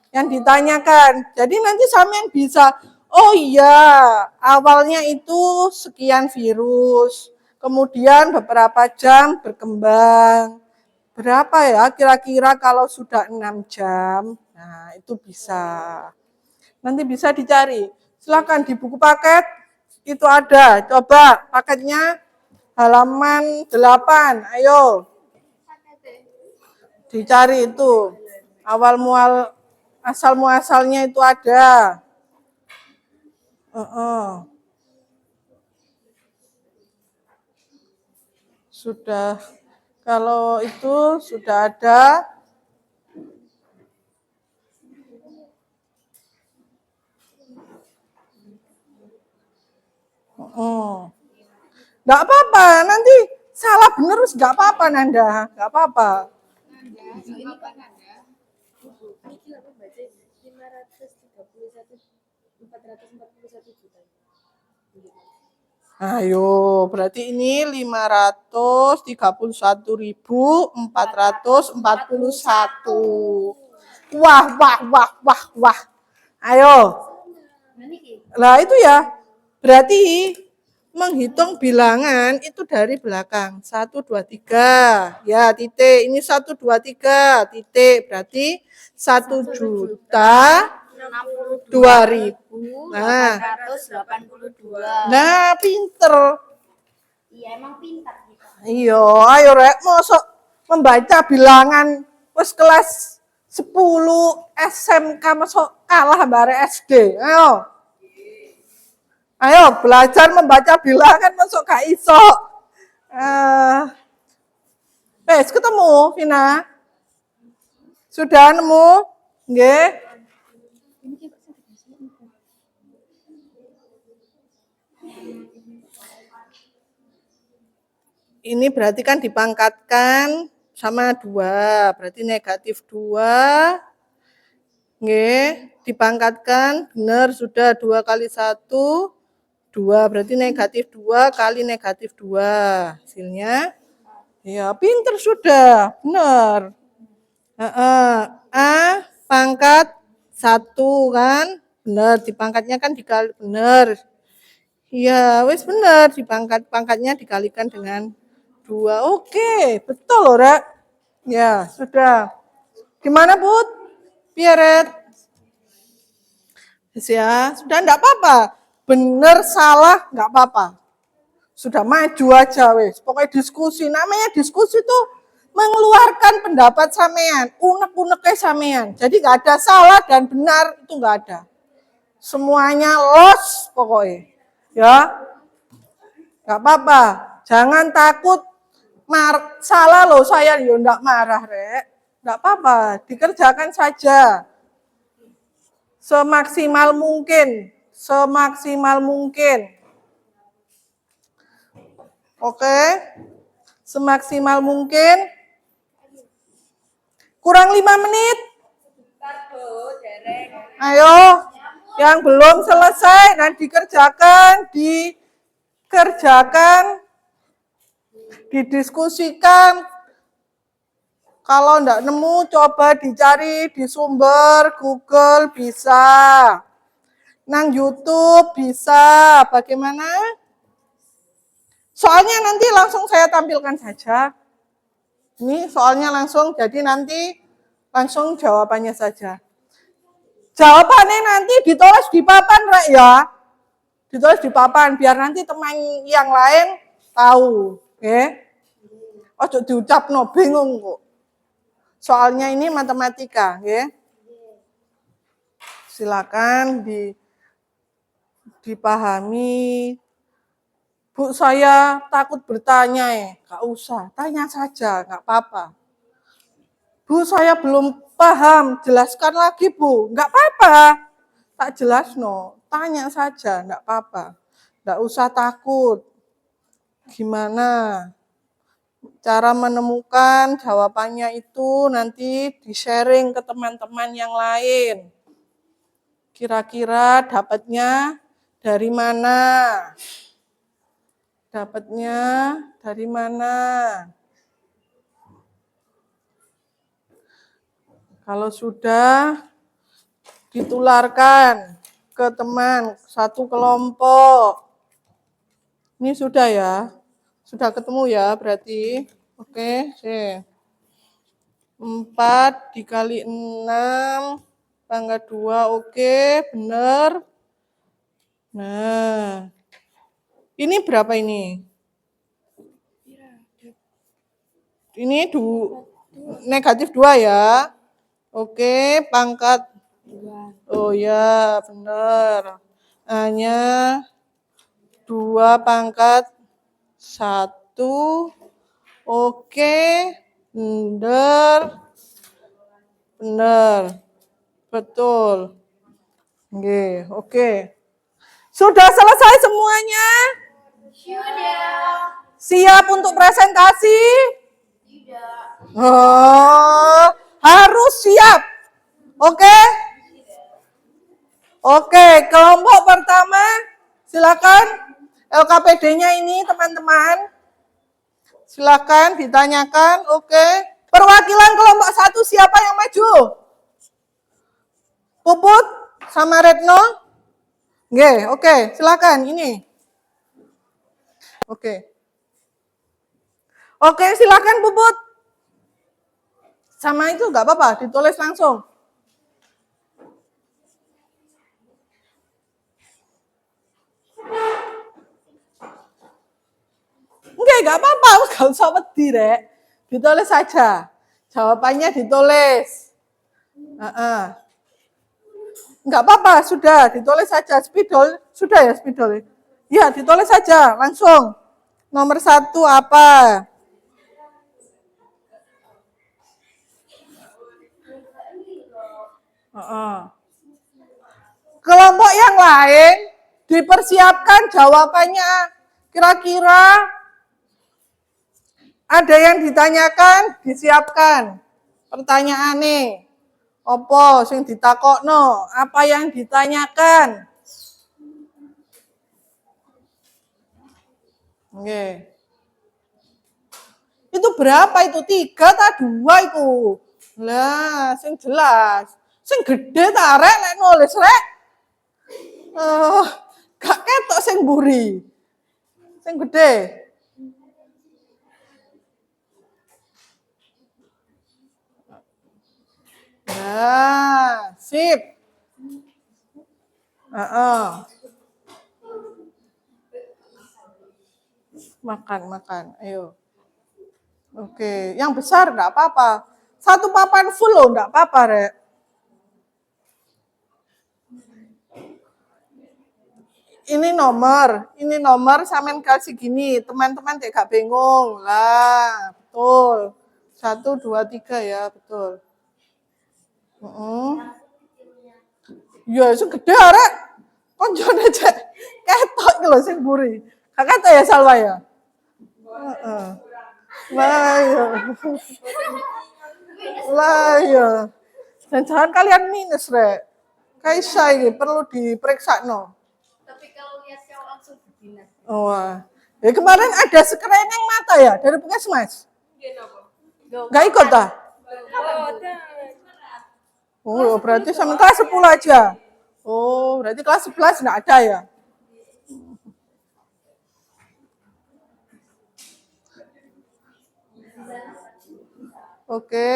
Yang ditanyakan. Jadi nanti sampean bisa, oh iya, awalnya itu sekian virus. Kemudian beberapa jam berkembang. Berapa ya kira-kira kalau sudah 6 jam? Nah, itu bisa. Nanti bisa dicari. Silakan di buku paket itu ada. Coba paketnya halaman 8. Ayo. Dicari itu. Awal mual asal muasalnya itu ada. Sudah, kalau itu sudah ada. Nggak apa-apa, nanti salah bener nggak apa-apa Nanda, nggak apa-apa. Ini Pak Nanda. Ini aku baca 531.441 juta. Ayo, berarti ini 531.441. Wah, wah, wah, wah, wah. Ayo. Lah itu ya, berarti menghitung bilangan itu dari belakang. 1, 2, 3. Ya, titik. Ini 1, 2, 3. Titik. Berarti 1.002.000. Nah. 882. Nah, pinter. Iya, emang pintar gitu. Iya, ayo rek, mosok membaca bilangan wis kelas 10 SMK mosok kalah bare SD. Ayo. Ayo belajar membaca bilangan mosok gak iso. Ketemu, Vina? Sudah nemu? Nggih. Ini berarti kan dipangkatkan sama 2, berarti negatif 2. Nggih, dipangkatkan, benar sudah 2 kali 1, 2, berarti negatif 2 kali negatif 2. Hasilnya, ya pinter sudah, benar. A pangkat 1 kan, benar, dipangkatnya kan dikali, benar. Iya, wis benar, pangkatnya dikalikan dengan 2. Oke, betul loh, Rek. Ya, sudah. Gimana, Put? Pieret? Ya, sudah enggak apa-apa. Benar, salah, enggak apa-apa. Sudah maju aja, wis. Pokoknya diskusi. Namanya diskusi tuh mengeluarkan pendapat sampean, unek-uneknya sampean. Jadi enggak ada salah dan benar, itu enggak ada. Semuanya los pokoknya. Ya, enggak apa-apa. Jangan takut salah loh saya, ya enggak marah, Rek. Enggak apa-apa, dikerjakan saja. Semaksimal mungkin. Semaksimal mungkin. Oke? Semaksimal mungkin. Kurang 5 menit. Ayo, yang belum selesai dan dikerjakan, didiskusikan. Kalau enggak nemu, coba dicari di sumber Google bisa. Nang YouTube bisa. Bagaimana? Soalnya nanti langsung saya tampilkan saja. Ini soalnya langsung, jadi nanti langsung jawabannya saja. Jawabannya nanti ditulis di papan, Rek ya. Ditulis di papan, biar nanti teman yang lain tahu. Oke? Ojo diucapno, bingung kok. Soalnya ini matematika, ya. Silakan dipahami. Bu, saya takut bertanya ya. Gak usah, tanya saja, gak apa-apa. Bu, saya belum paham, jelaskan lagi, Bu. Gak apa-apa, tak jelas no. Tanya saja, gak apa-apa. Gak usah takut. Gimana cara menemukan jawabannya itu nanti di-sharing ke teman-teman yang lain. Kira-kira dapatnya dari mana? Dapatnya dari mana? Kalau sudah ditularkan ke teman satu kelompok. Ini sudah ya? Sudah ketemu ya berarti? Oke, 4 dikali 6 pangkat 2, oke, benar. Nah, ini berapa ini? Ini negatif 2 ya. Oke, pangkat. Oh ya, benar. Hanya 2 pangkat 1. Oke, benar. Benar. Betul. Oke. Sudah selesai semuanya? Sudah. Siap untuk presentasi? Tidak. Oh, harus siap. Oke? Oke, kelompok pertama silakan. LKPD-nya ini teman-teman. Silakan ditanyakan. Oke. Perwakilan kelompok 1 siapa yang maju? Puput sama Retno? Oke, silakan ini. Oke, silakan Puput. Sama itu nggak apa-apa, ditulis langsung. Nggak apa-apa, nggak usah wedi, Rek. Ditulis saja. Jawabannya ditulis. Nggak apa-apa, sudah ditulis saja. Spidol, sudah ya spidol? Ya, ditulis saja, langsung. Nomor 1 apa? Kelompok yang lain dipersiapkan jawabannya. Kira-kira ada yang ditanyakan, disiapkan. Pertanyaan nih. Apa sing ditakokno? Apa yang ditanyakan? Oke. Itu berapa itu? 3 atau 2 itu? Lah, sing jelas. Sing gede ta rek nek nulis rek. Gak ketok sing mburi. Sing gede. Nah, sip. Makan, ayo. Oke, yang besar enggak apa-apa. 1 papan full loh, enggak apa-apa, Rek. Ini nomor sampean kasih gini, teman-teman gak bingung. Lah, betul. 1, 2, 3 ya, betul. Ya, sing gede arek. Konjone cek ketok iki lho sing mburi. Gak ketok ya Salwa ya? Heeh. Lah ya. Jangan kalian minus, Rek. Kaisa ini perlu diperiksa no. Tapi kalau lihat cowok langsung berdinas. Oh, wah. Ya kemarin ada screening mata ya dari Puskesmas. Gak ikut dah? Oh, berarti sama kelas 10 aja. Oh, berarti kelas 11 enggak ada ya? Oke.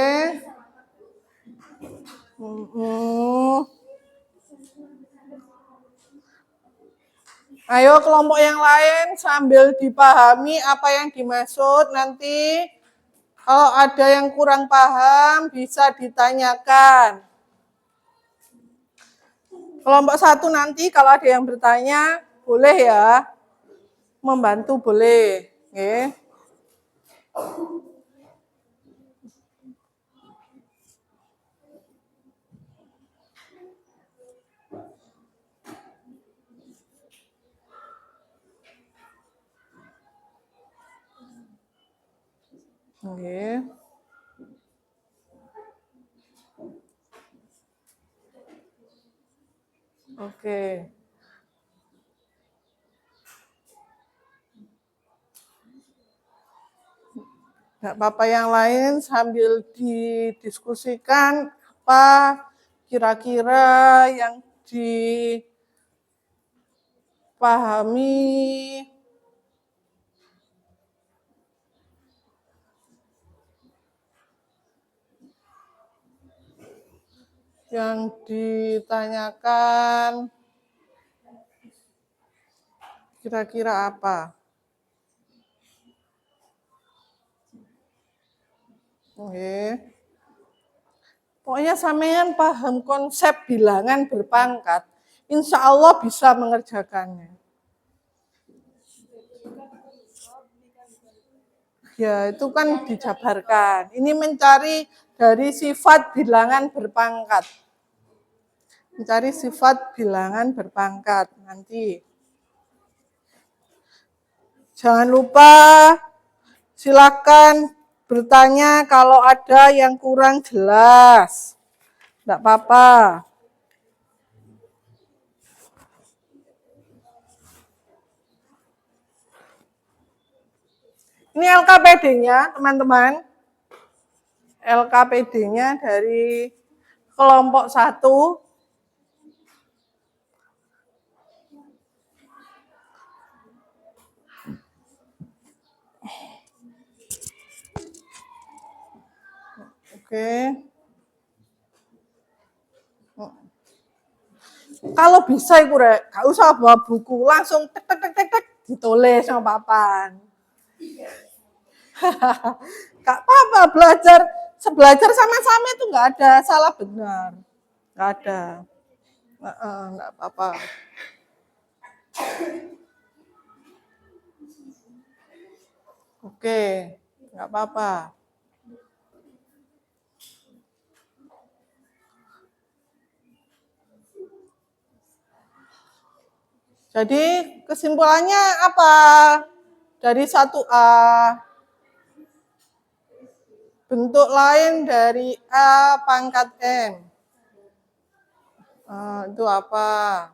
Ayo kelompok yang lain sambil dipahami apa yang dimaksud nanti. Kalau ada yang kurang paham bisa ditanyakan. Kelompok 1 nanti kalau ada yang bertanya boleh ya. Membantu boleh. Oke. Oke. Oke. Nggak apa-apa yang lain sambil didiskusikan apa kira-kira yang dipahami. Yang ditanyakan kira-kira apa? Oke. Pokoknya sampean paham konsep bilangan berpangkat, insya Allah bisa mengerjakannya. Ya, itu kan dijabarkan. Ini mencari dari sifat bilangan berpangkat. Mencari sifat bilangan berpangkat. Nanti. Jangan lupa, silakan bertanya kalau ada yang kurang jelas. Tidak apa-apa. Ini LKPD-nya, teman-teman. LKPD-nya dari kelompok 1. Oke. Kalau bisa iku rek, gak usah bawa buku, langsung tek tek tek tek tek ditulis sama papan. Gak apa-apa belajar sama-sama itu nggak ada salah benar, nggak ada, nggak apa-apa. Oke, nggak apa-apa. Jadi kesimpulannya apa? Dari 1A, bentuk lain dari A pangkat M. Itu apa?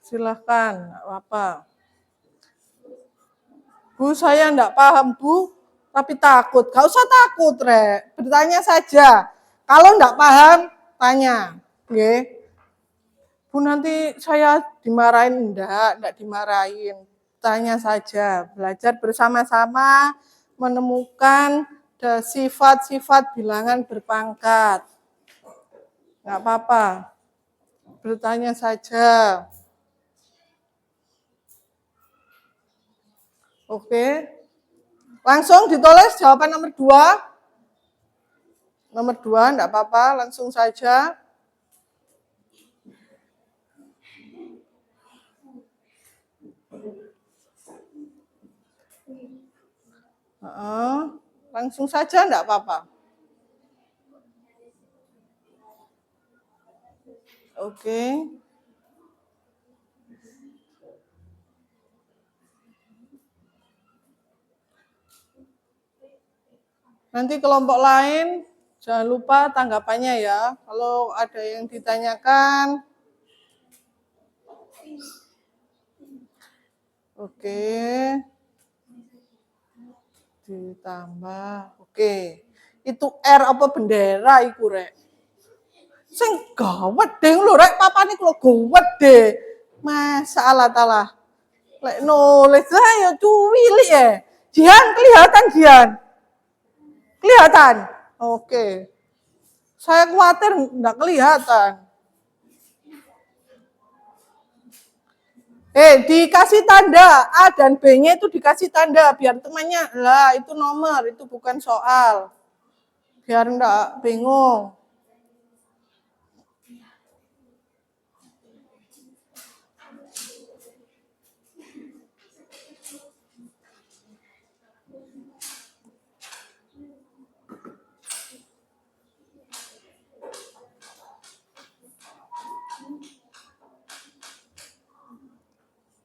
Silahkan, nggak apa-apa. Bu, saya enggak paham, Bu, tapi takut. Gak usah takut, Rek. Bertanya saja. Kalau enggak paham, tanya. Oke. Bu, nanti saya dimarahin enggak dimarahin. Tanya saja. Belajar bersama-sama menemukan sifat-sifat bilangan berpangkat. Enggak apa-apa. Bertanya saja. Oke. Langsung ditulis jawaban nomor 2. Nomor 2, enggak apa-apa, langsung saja. Langsung saja enggak apa-apa. Oke. Nanti kelompok lain, jangan lupa tanggapannya ya. Kalau ada yang ditanyakan. Oke. Ditambah. Oke. Itu R apa bendera iku, Rek? Sing gawat deh lho, Rek. Papane kula gawat deh. Masalah talah. Lek nulis ya cuwilik ya. Jihan kelihatan Jihan. Kelihatan? Oke. Saya khawatir enggak kelihatan. Dikasih tanda. A dan B-nya itu dikasih tanda. Biar temannya, lah itu nomor, itu bukan soal. Biar enggak bingung.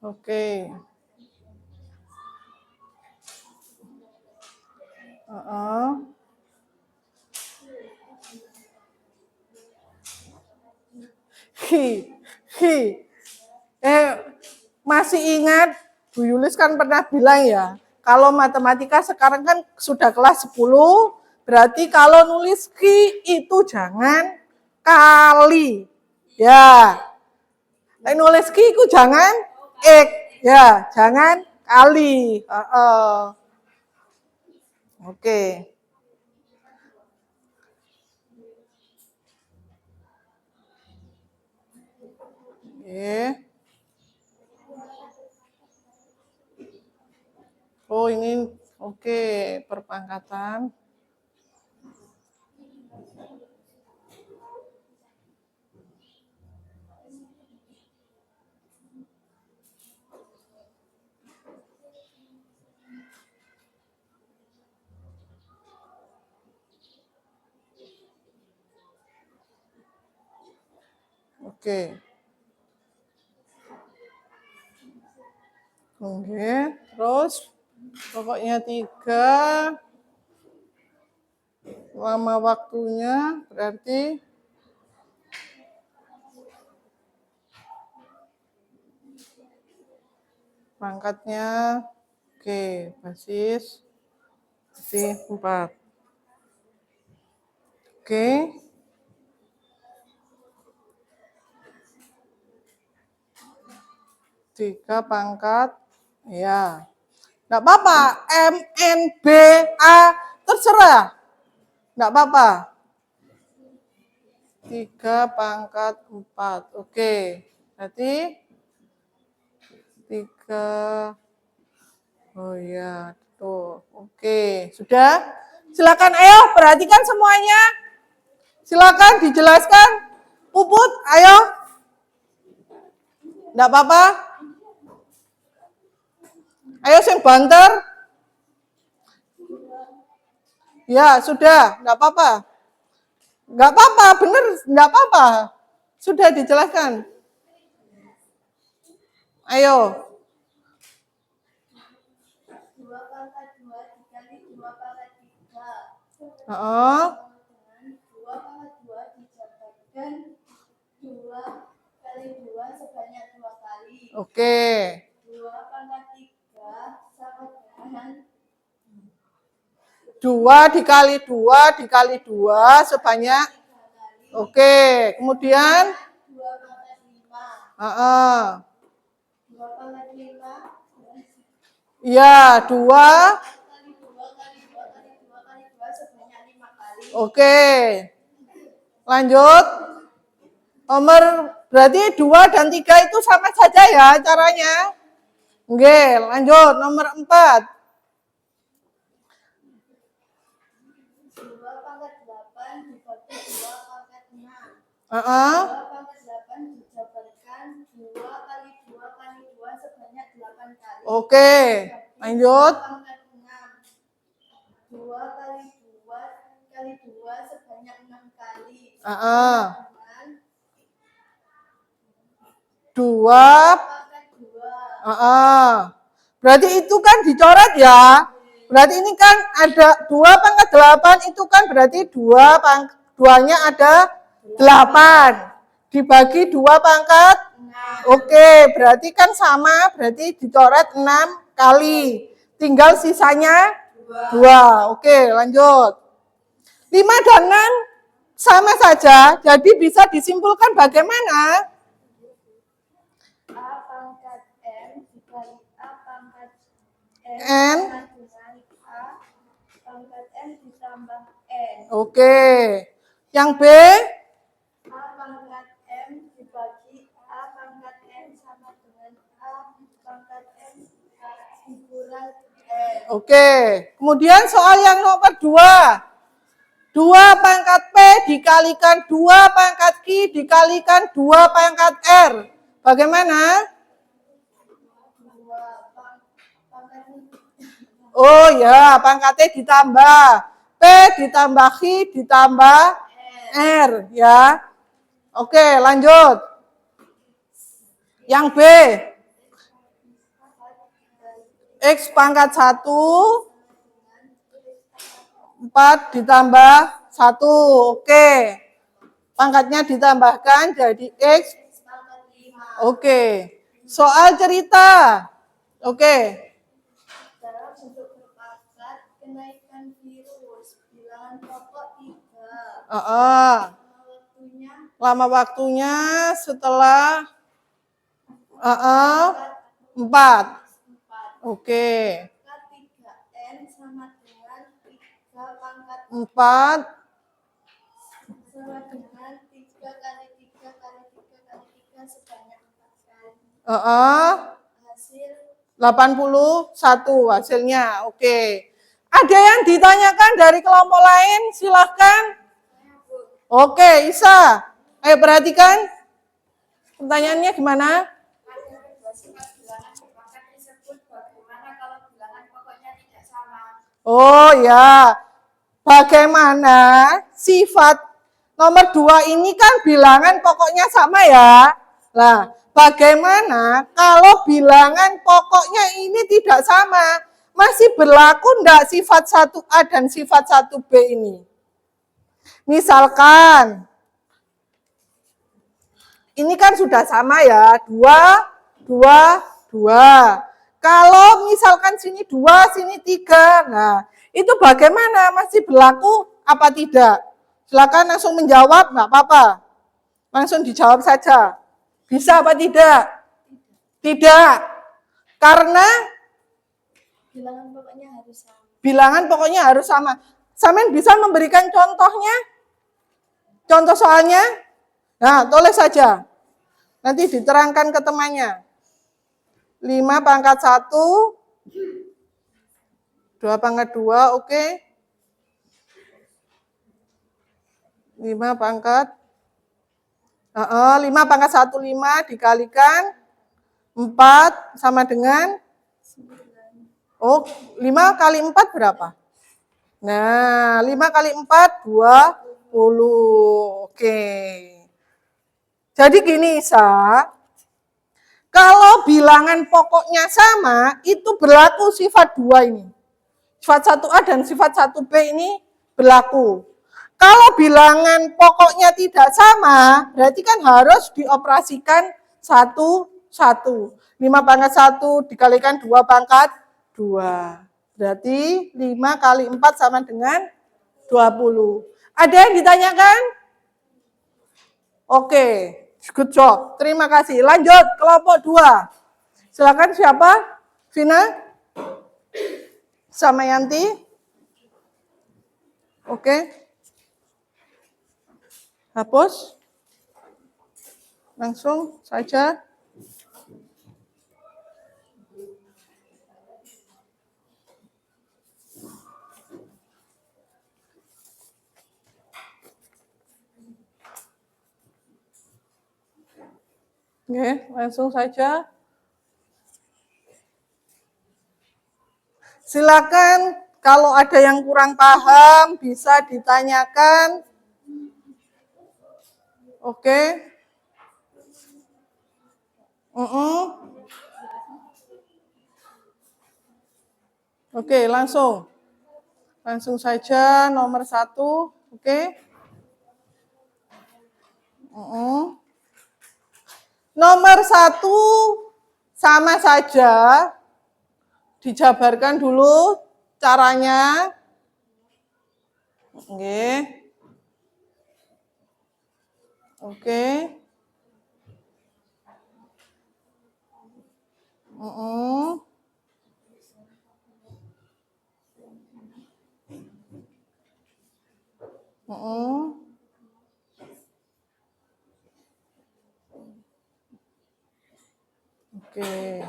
Oke. Masih ingat Bu Yulis kan pernah bilang ya, kalau matematika sekarang kan sudah kelas 10, berarti kalau nulis ki itu jangan kali. Ya. Nulis ki itu jangan ek. Ya, jangan kali. Oke. Oh, ini oke, perpangkatan. Oke. Oke, terus pokoknya 3. Lama waktunya berarti pangkatnya, oke, basis berarti 4. Oke. Tiga pangkat, ya. Nggak apa-apa, M, N, B, A, terserah. Nggak apa-apa. 3 pangkat 4, oke. Berarti 3, oh ya, tuh, oke. Sudah? Silakan, ayo, perhatikan semuanya. Silakan dijelaskan. Puput, ayo. Nggak apa-apa. Ayo, sing banter. Ya, sudah, nggak apa-apa. Nggak apa-apa, bener, nggak apa-apa. Sudah dijelaskan. Ayo. 2 pangkat 2 dikali 2 pangkat 3. Heeh. 2 pangkat 2 dijabarkan 2 kali 2 sebanyak 2 kali. Oke. 2 pangkat 3 sama dengan 2 dikali 2 dikali 2 sebanyak. 3 kali. Oke, kemudian 2 pangkat 5. heeh. 2 pangkat 5 Iya, 2. kali 2 kali 2 kali 2 kali 2 sebanyak 5 kali. Oke. Lanjut. Nomor berarti 2 dan 3 itu sama saja ya caranya. Oke, lanjut nomor 4. 2 pangkat 8 dibagi 2 pangkat 6. Heeh. 2 pangkat 8 dijabarkan 2 kali 2 kali 2 sebanyak 8 kali. Oke, lanjut. 2 pangkat 6. 2 kali 2 kali 2 sebanyak 6 kali. Heeh. Dengan 2. pangkat 2. Heeh. Berarti itu kan dicoret ya. Berarti ini kan ada 2 pangkat 8 itu kan berarti 2-nya ada 8. Dibagi 2 pangkat. 6. Oke, berarti kan sama, berarti dicoret 6 kali. Tinggal sisanya 2. Oke, lanjut. 5 dan 6 sama saja, jadi bisa disimpulkan bagaimana? A pangkat M dikali A pangkat N. sama dengan A pangkat M ditambah N. Oke. Yang B? A pangkat M dibagi A pangkat N sama dengan A pangkat M dikurang N. Oke. Kemudian soal yang nomor 2. 2 pangkat P dikalikan 2 pangkat Q dikalikan 2 pangkat R. Bagaimana? 2 pangkat Oh ya, pangkatnya ditambah. P ditambah Q ditambah R. Ya. Oke, lanjut. Yang B. X pangkat 1. 4 ditambah 1. Oke. Pangkatnya ditambahkan jadi X. pangkat 5. Oke. Soal cerita. Oke. Dalam bentuk berpangkat kenaikan virus bilangan pokok 3. Waktunya Lama waktunya setelah 4. 4. Oke. Maka 3N sama dengan 3 pangkat 4. sama dengan 3 kali 3 kali 3 kali 3 sebanyak 4 kali. Hasil 81 hasilnya. Oke. Ada yang ditanyakan dari kelompok lain? Silahkan. Oke, Isa. Ayo perhatikan. Pertanyaannya gimana? pada kedua sifat bilangan berpangkat disebut bagaimana kalau bilangan pokoknya tidak sama. Oh ya. Bagaimana sifat nomor 2 ini kan bilangan pokoknya sama ya. Nah, bagaimana kalau bilangan pokoknya ini tidak sama? Masih berlaku enggak sifat 1A dan sifat 1B ini? Misalkan, ini kan sudah sama ya, 2, 2. Kalau misalkan sini 2, sini 3, nah itu bagaimana? Masih berlaku apa tidak? Silakan langsung menjawab, nggak apa-apa. Langsung dijawab saja. Bisa apa tidak? Tidak. Karena Bilangan pokoknya harus sama. bilangan pokoknya harus sama. Samen bisa memberikan contohnya? Contoh soalnya? Nah, tulis saja. Nanti diterangkan ke temannya. 5 pangkat 1, 2 pangkat 2, oke. 5 pangkat 5 pangkat 1, 5 dikalikan 4 sama dengan 5 kali 4 berapa? Nah, 5 kali 4, 20. Oke. Jadi gini, Isa. Kalau bilangan pokoknya sama, itu berlaku sifat 2 ini. Sifat 1A dan sifat 1B ini berlaku. Kalau bilangan pokoknya tidak sama, berarti kan harus dioperasikan 1, 1. 5 pangkat 1 dikalikan 2 pangkat 2. Berarti 5 kali 4 sama dengan 20. Ada yang ditanyakan? Oke, good job. Terima kasih. Lanjut, kelompok 2. Silakan siapa? Vina? Sama Yanti? Oke. Hapus. Langsung saja. Oke, langsung saja. Silakan kalau ada yang kurang paham bisa ditanyakan. Oke. Oke, langsung. Langsung saja nomor 1. Oke. Nomor 1 sama saja. Dijabarkan dulu caranya. Oke. Oke. Oke.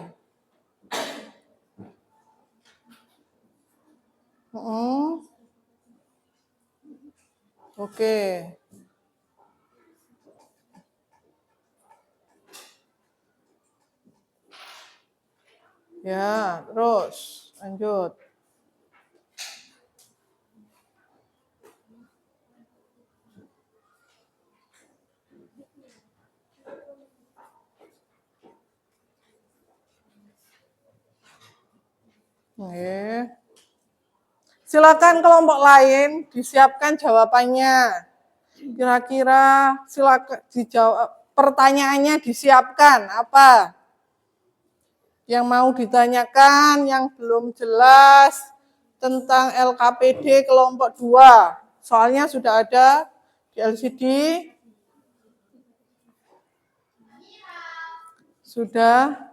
Oke. Ya, terus lanjut. Oke. Silakan kelompok lain disiapkan jawabannya. Kira-kira silakan dijawab, pertanyaannya disiapkan apa? Yang mau ditanyakan, yang belum jelas tentang LKPD kelompok 2. Soalnya sudah ada di LCD. Sudah.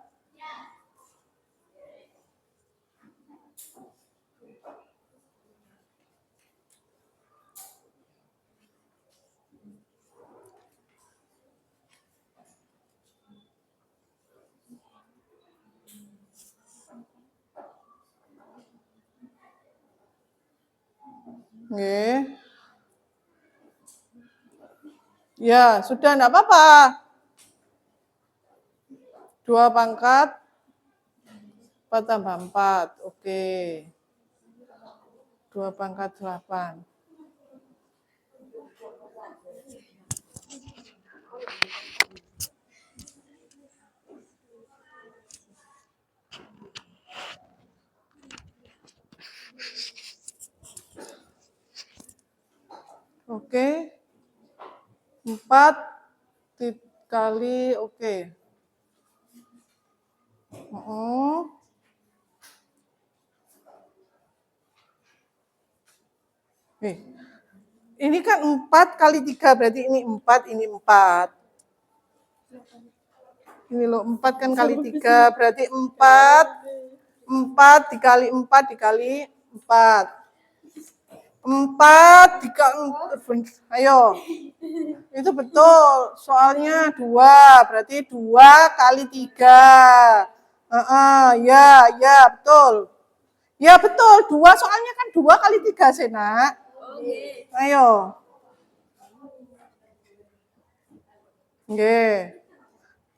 Oke. Ya, sudah enggak apa-apa. 2 pangkat 4 tambah 4. Oke. 2 pangkat 8. Oke. 4 dikali, oke. Ini kan 4 kali 3, berarti ini 4, ini 4. Ini loh, 4 kan kali 3, berarti 4 dikali 4 dikali 4. 4 dikali, ayo. Itu betul, soalnya 2, berarti 2 kali 3. Ya, betul. Ya betul, 2 soalnya kan 2 kali 3, Sena. Ayo. Oke.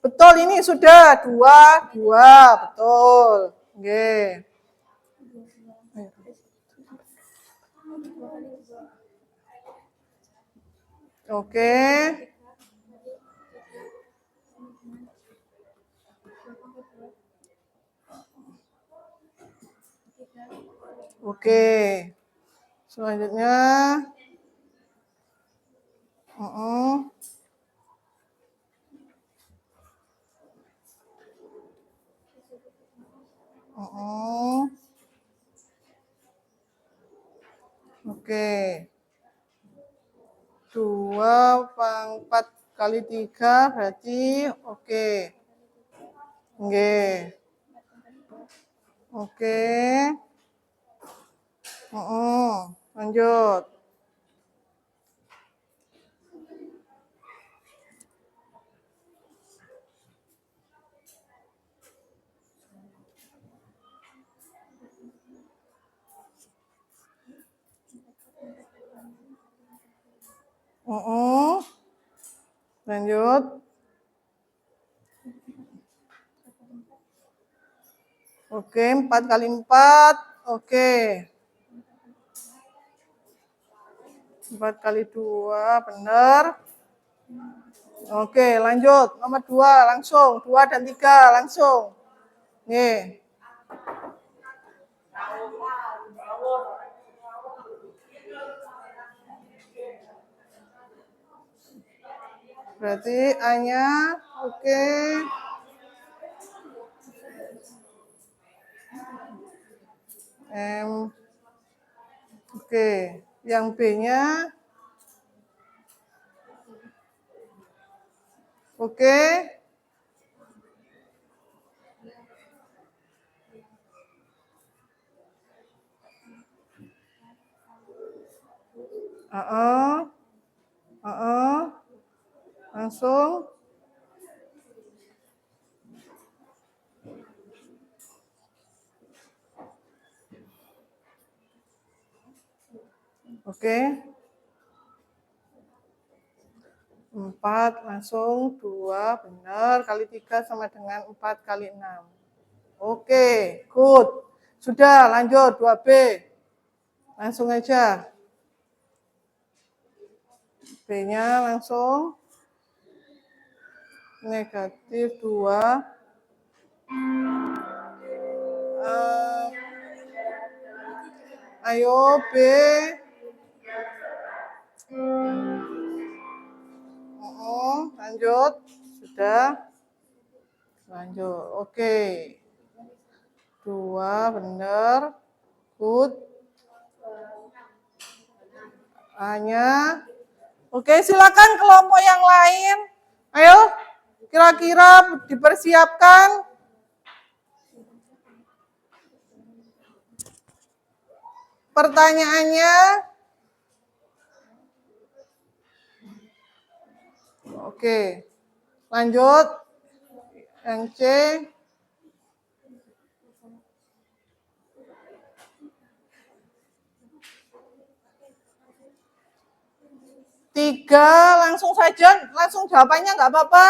Betul, ini sudah 2, betul. Oke. Oke. Oke. Selanjutnya. Oke. 2 pangkat kali 3 berarti oke. Oke. Oke. Lanjut. Lanjut. Oke, 4 kali 4. Oke. 4 kali 2, benar. Oke, lanjut. Nomor 2, langsung. 2 dan 3, langsung. Nih. Berarti A-nya, oke. M. Oke. Yang B-nya, oke. Langsung. Oke. 4 langsung, 2 benar, kali 3 sama dengan 4 kali 6. Oke, good. Sudah, lanjut 2B. Langsung aja. B-nya langsung. Negatif 2. Ayo B. Lanjut. Sudah. Lanjut. Oke. 2 benar. Good. A-nya. Oke, silakan kelompok yang lain. Ayo. Kira-kira dipersiapkan. Pertanyaannya. Oke. Lanjut. Yang C. Tiga, langsung saja, langsung jawabannya nggak apa-apa.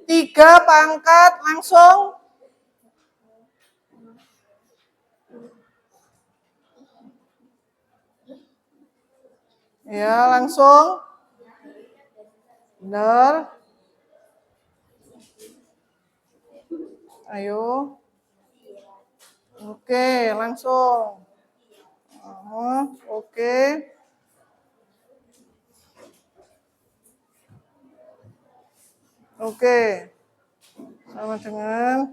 3 pangkat, langsung. Ya, langsung. Benar. Ayo. Oke, langsung. Oke. Oke. Sama dengan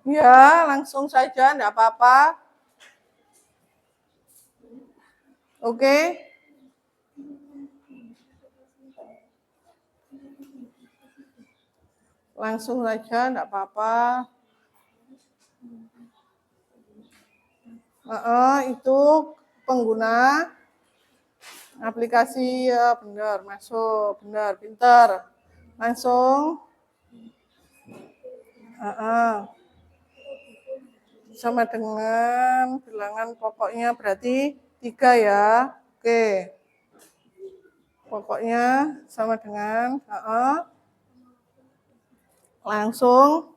ya, langsung saja, enggak apa-apa. Oke. Langsung saja, enggak apa-apa. Itu pengguna aplikasi ya, benar, masuk, benar, pintar. Langsung. Sama dengan bilangan pokoknya berarti 3 ya. Oke. Pokoknya sama dengan langsung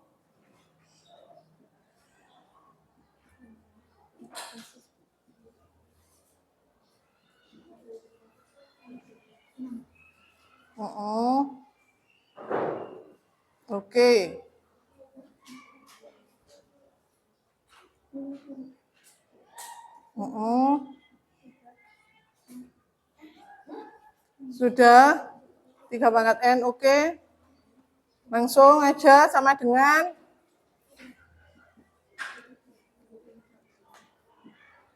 oke. Sudah 3 pangkat N, oke. Langsung aja sama dengan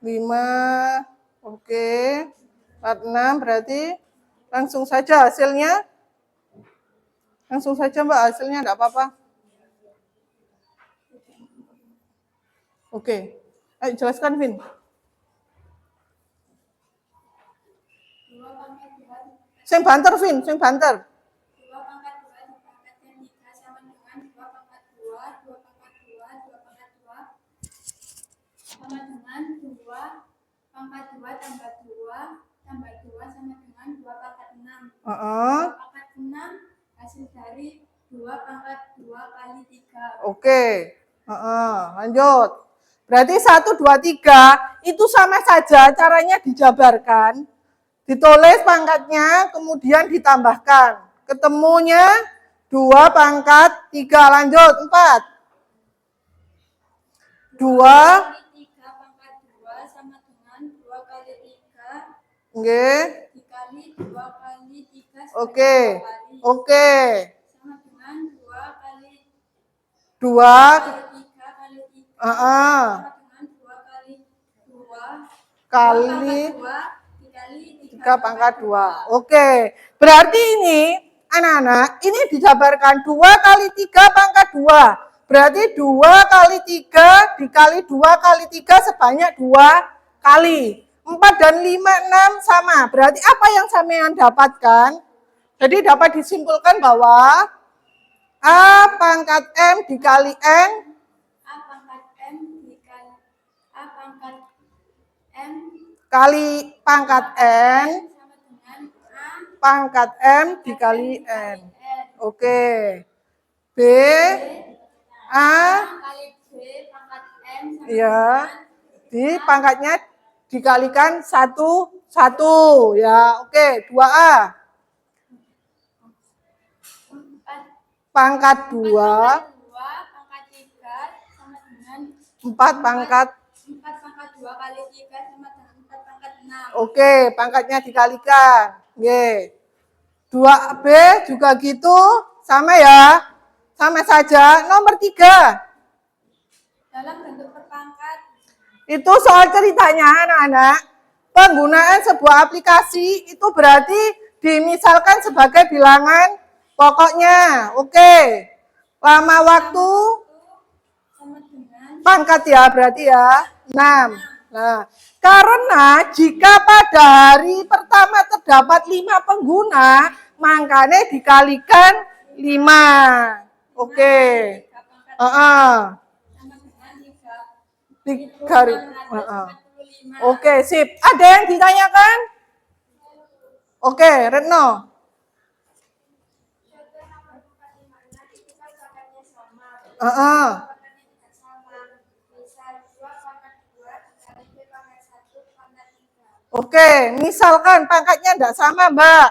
5, oke. 46 berarti langsung saja hasilnya. Langsung saja Mbak, hasilnya enggak apa-apa. Oke. Ayo jelaskan, Vin. Sing banter, Vin, sing banter. 2 pangkat 2 dipangkatkan 3 sama dengan 2 pangkat 2, 2 pangkat 2, 2 pangkat 2 sama dengan 2 pangkat 2 tambah 2 tambah 2 sama dengan 2 pangkat 6. 2 pangkat 6 hasil dari 2 pangkat 2 kali 3. Oke. Lanjut. Berarti 1, 2, 3 itu sama saja caranya dijabarkan. Ditulis pangkatnya, kemudian ditambahkan. Ketemunya 2 pangkat 3. Lanjut, 4. 2. 3 pangkat 2 sama dengan 2 kali 3. Oke. Dikali 2 kali 3 Oke. Oke. sama dengan 2 kali 2 3 kali 3 sama dengan 2 kali 2 kali 2 dikali 3 pangkat 2. Oke. Berarti ini anak-anak ini dijabarkan 2 kali 3 pangkat 2. Berarti 2 kali 3 dikali 2 kali 3 sebanyak 2 kali. 4 dan 5, 6 sama. Berarti apa yang sampean dapatkan? Jadi dapat disimpulkan bahwa A pangkat M dikali N A pangkat M dikali A pangkat M kali pangkat N sama dengan A pangkat M dikali N. Oke. B A kali B pangkat M sama ya. dengan Di pangkatnya dikalikan 1 1 ya. Oke, 2A. 4 Pangkat 2 pangkat 3 sama dengan 4 pangkat 4 pangkat 2 kali 3 sama dengan 4 pangkat 6. Oke, pangkatnya dikalikan. Oke. 2B juga gitu, sama ya. Sama saja. Nomor 3. Dalam bentuk perpangkat Itu soal ceritanya anak-anak. Penggunaan sebuah aplikasi itu berarti dimisalkan sebagai bilangan pokoknya. Oke. Lama waktu sama dengan pangkat ya berarti ya 6. Nah, karena jika pada hari pertama terdapat 5 pengguna, makanya dikalikan 5. Oke. 3 pangkat sama dengan 3. Oke, sip. Ada yang ditanyakan? Oke, Retno. Oke, misalkan pangkatnya enggak sama, Mbak.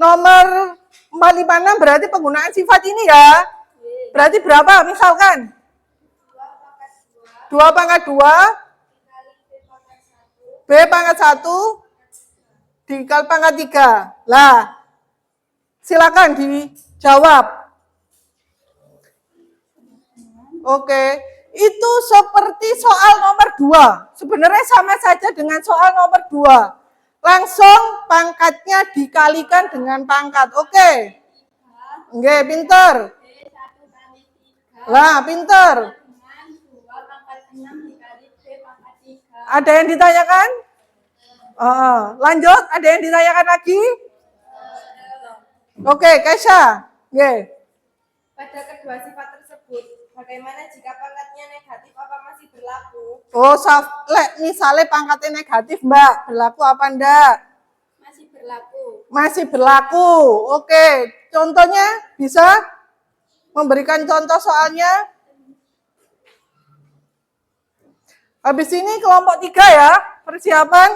Nomor 456 berarti penggunaan sifat ini ya. Berarti berapa misalkan? 2 pangkat 2 B pangkat 1 dikali pangkat 3. Lah, silakan dijawab. Oke, itu seperti soal nomor 2. Sebenarnya sama saja dengan soal nomor 2. Langsung pangkatnya dikalikan dengan pangkat. Oke. Oke, pinter. B 1 kali 3 Lah, pinter. dengan 2 pangkat 6 dikali B pangkat 3. Ada yang ditanyakan? Lanjut, ada yang ditanyakan lagi? Oke, Kesha. Oke. Pada kedua sifat tersebut, bagaimana jika pangkatnya negatif apa masih berlaku? Oh, misalnya pangkatnya negatif, Mbak. Berlaku apa enggak? Masih berlaku. Masih berlaku. Oke, contohnya bisa memberikan contoh soalnya. Habis ini kelompok 3 ya, persiapan.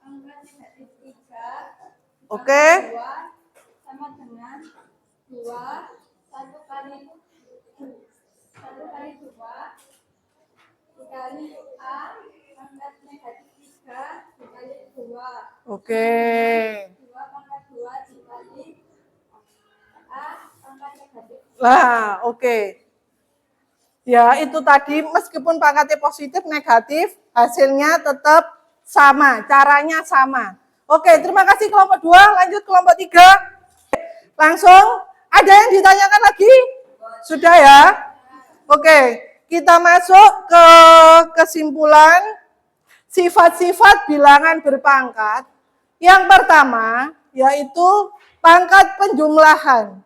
Pangkat negatif 3 Oke. 2 sama dengan 2 1 kali 2 dikali A pangkat negatif 3 dikali 2. Oke. 2 pangkat 2 dikali A pangkat negatif. Lah, oke. Ya, itu tadi meskipun pangkatnya positif, negatif, hasilnya tetap sama, caranya sama. Oke, terima kasih kelompok 2, lanjut kelompok 3. Langsung, ada yang ditanyakan lagi? Sudah ya? Oke, kita masuk ke kesimpulan sifat-sifat bilangan berpangkat. Yang pertama, yaitu pangkat penjumlahan.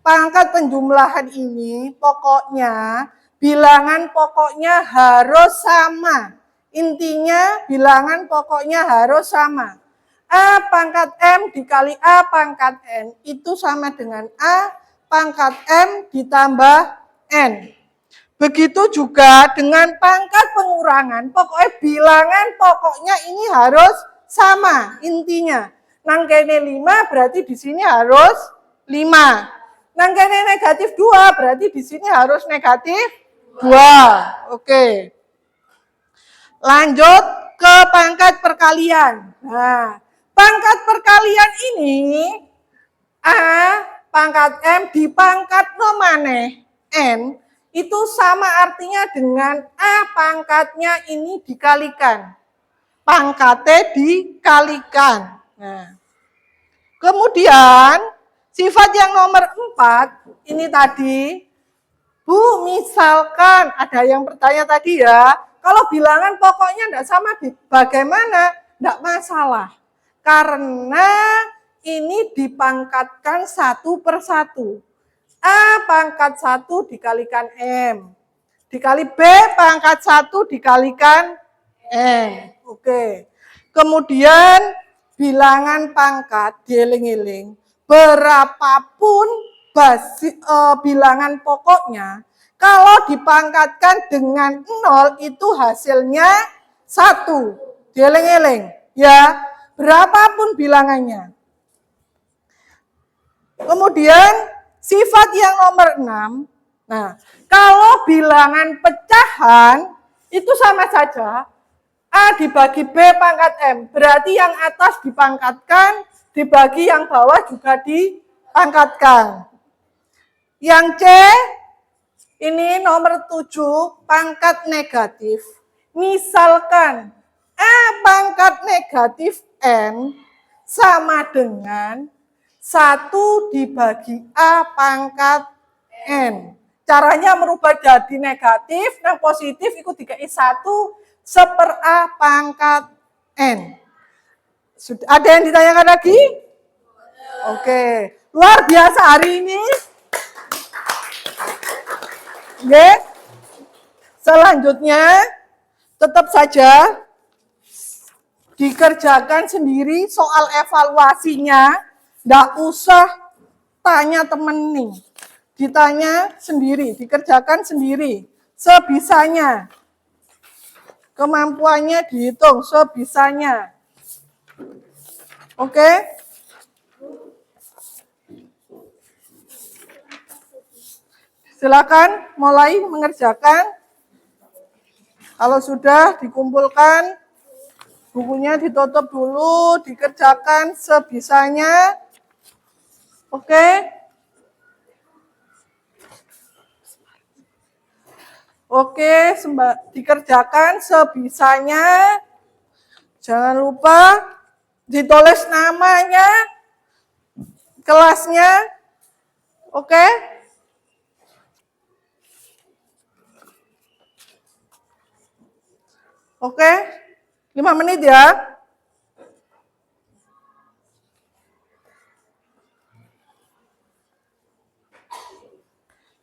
Pangkat penjumlahan ini pokoknya bilangan pokoknya harus sama. Intinya bilangan pokoknya harus sama. A pangkat M dikali A pangkat N itu sama dengan A pangkat M ditambah N. Begitu juga dengan pangkat pengurangan. Pokoknya bilangan pokoknya ini harus sama intinya. Nangkene 5 berarti di sini harus 5. Nangkene negatif 2 berarti di sini harus negatif 2. Oke. Lanjut ke pangkat perkalian. Nah, pangkat perkalian ini A pangkat M dipangkat no maneh N itu sama artinya dengan A pangkatnya ini dikalikan. Pangkatnya dikalikan. Nah. Kemudian sifat yang nomor 4 ini tadi, Bu, misalkan ada yang bertanya tadi ya, kalau bilangan pokoknya tidak sama, bagaimana? Tidak masalah. Karena ini dipangkatkan 1 per 1. A pangkat 1 dikalikan M. Dikali B pangkat 1 dikalikan N. Oke. Kemudian bilangan pangkat dieling-eling. Berapapun bilangan pokoknya, kalau dipangkatkan dengan 0 itu hasilnya 1. Dieling-eling. Ya, berapapun bilangannya. Kemudian sifat yang nomor 6. Nah, kalau bilangan pecahan itu sama saja. A dibagi B pangkat M. Berarti yang atas dipangkatkan, dibagi yang bawah juga dipangkatkan. Yang C, ini nomor 7, pangkat negatif. Misalkan A pangkat negatif N sama dengan 1 dibagi A pangkat N. Caranya merubah jadi negatif, yang positif ikut dikai 1 seper A pangkat N. Ada yang ditanyakan lagi? Oke, luar biasa hari ini. Oke. Selanjutnya, tetap saja dikerjakan sendiri soal evaluasinya. Nggak usah tanya temen nih. Ditanya sendiri, dikerjakan sendiri. Sebisanya. Kemampuannya dihitung sebisanya. Oke? Silakan mulai mengerjakan. Kalau sudah dikumpulkan, Bukunya ditutup dulu, dikerjakan sebisanya. Oke? Oke, dikerjakan sebisanya. Jangan lupa ditulis namanya, kelasnya. Oke? Oke? 5 menit ya.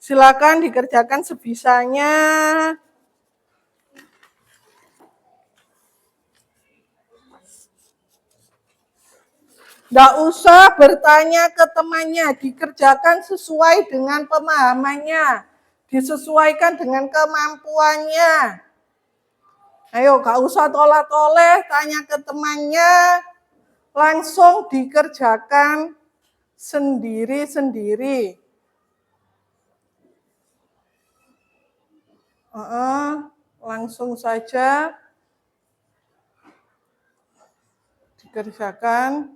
Silakan dikerjakan sebisanya. Nggak usah bertanya ke temannya, dikerjakan sesuai dengan pemahamannya, disesuaikan dengan kemampuannya. Ayo, nggak usah tolak-toleh, tanya ke temannya, langsung dikerjakan sendiri-sendiri. Langsung saja dikerjakan.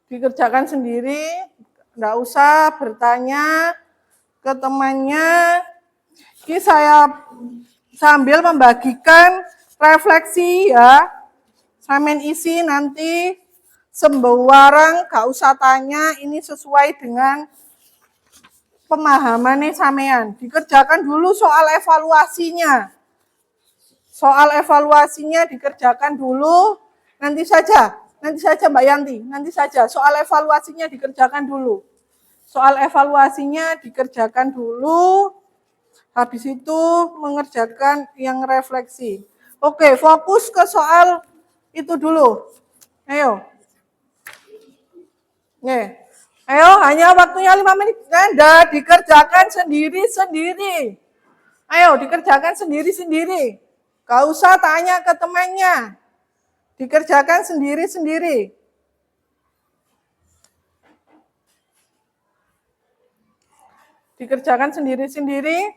Dikerjakan sendiri, nggak usah bertanya ke temannya. Ini saya sambil membagikan refleksi ya. Samen isi nanti sembarang, nggak usah tanya, ini sesuai dengan pemahamannya sampean. Dikerjakan dulu soal evaluasinya. Soal evaluasinya dikerjakan dulu, nanti saja Mbak Yanti, nanti saja soal evaluasinya dikerjakan dulu. Soal evaluasinya dikerjakan dulu, habis itu mengerjakan yang refleksi. Oke, fokus ke soal itu dulu. Ayo. Nih. Ayo, hanya waktunya 5 menit. Anda dikerjakan sendiri-sendiri. Ayo, dikerjakan sendiri-sendiri. Gak usah tanya ke temannya. Dikerjakan sendiri-sendiri. Dikerjakan sendiri-sendiri.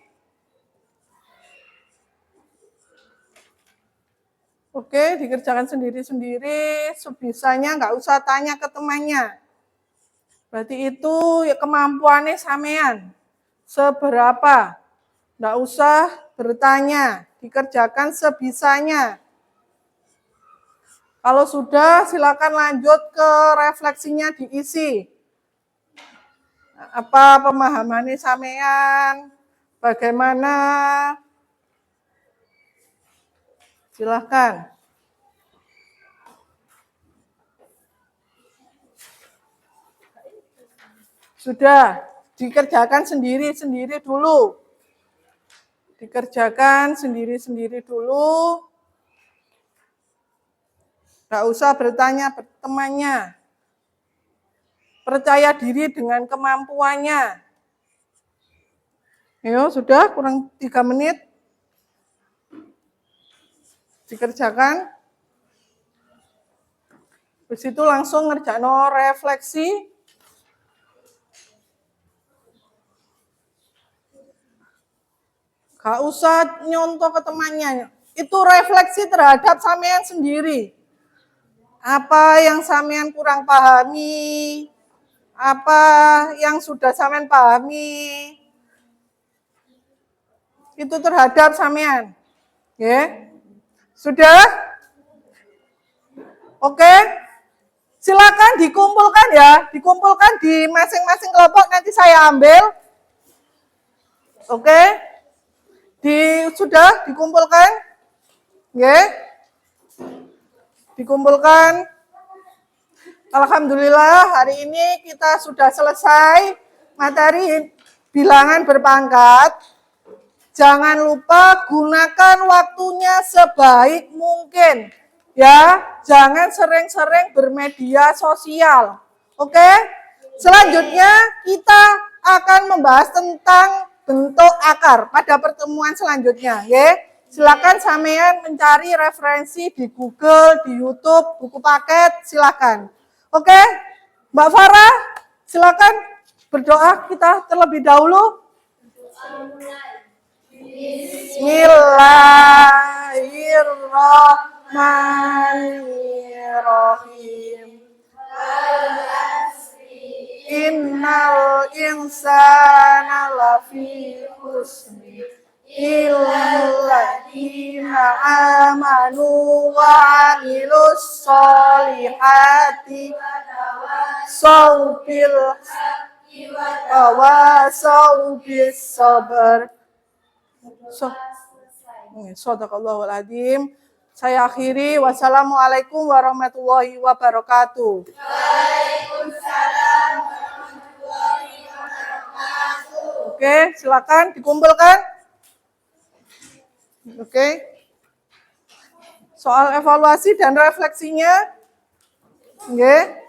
Oke, dikerjakan sendiri-sendiri. Sebisanya nggak usah tanya ke temannya. Berarti itu ya kemampuannya sampean. Seberapa? Nggak usah bertanya. Dikerjakan sebisanya. Kalau sudah, silakan lanjut ke refleksinya diisi. Apa pemahamannya sampean? Bagaimana? Silakan. Sudah, dikerjakan sendiri-sendiri dulu. Dikerjakan sendiri-sendiri dulu. Nggak usah bertanya temannya. Percaya diri dengan kemampuannya. Ayo, sudah kurang 3 menit. Dikerjakan. Habis itu langsung ngerjain refleksi. Gak usah nyontoh ke temannya. Itu refleksi terhadap sampean sendiri. Apa yang sampean kurang pahami, apa yang sudah sampean pahami, itu terhadap sampean. Ya. Sudah? Oke? Silakan dikumpulkan ya, dikumpulkan di masing-masing kelompok, nanti saya ambil. Oke? Sudah dikumpulkan? Ya? Dikumpulkan. Alhamdulillah hari ini kita sudah selesai materi bilangan berpangkat. Jangan lupa gunakan waktunya sebaik mungkin. Ya, jangan sering-sering bermedia sosial. Oke? Selanjutnya kita akan membahas tentang bentuk akar pada pertemuan selanjutnya. Ya. Silakan sampean mencari referensi di Google, di YouTube, buku paket, silakan. Oke, Mbak Farah, silakan berdoa kita terlebih dahulu. Bismillahirrahmanirrahim. Innal insana lafi husni illal ladzina amanu wa amilus solihati tawasau bis sabar. Shadaqallahul adzim. Saya akhiri. Wassalamualaikum warahmatullahi wabarakatuh. Waalaikumsalam warahmatullahi wabarakatuh. Oke, silakan dikumpulkan. Oke. Soal evaluasi dan refleksinya. Oke.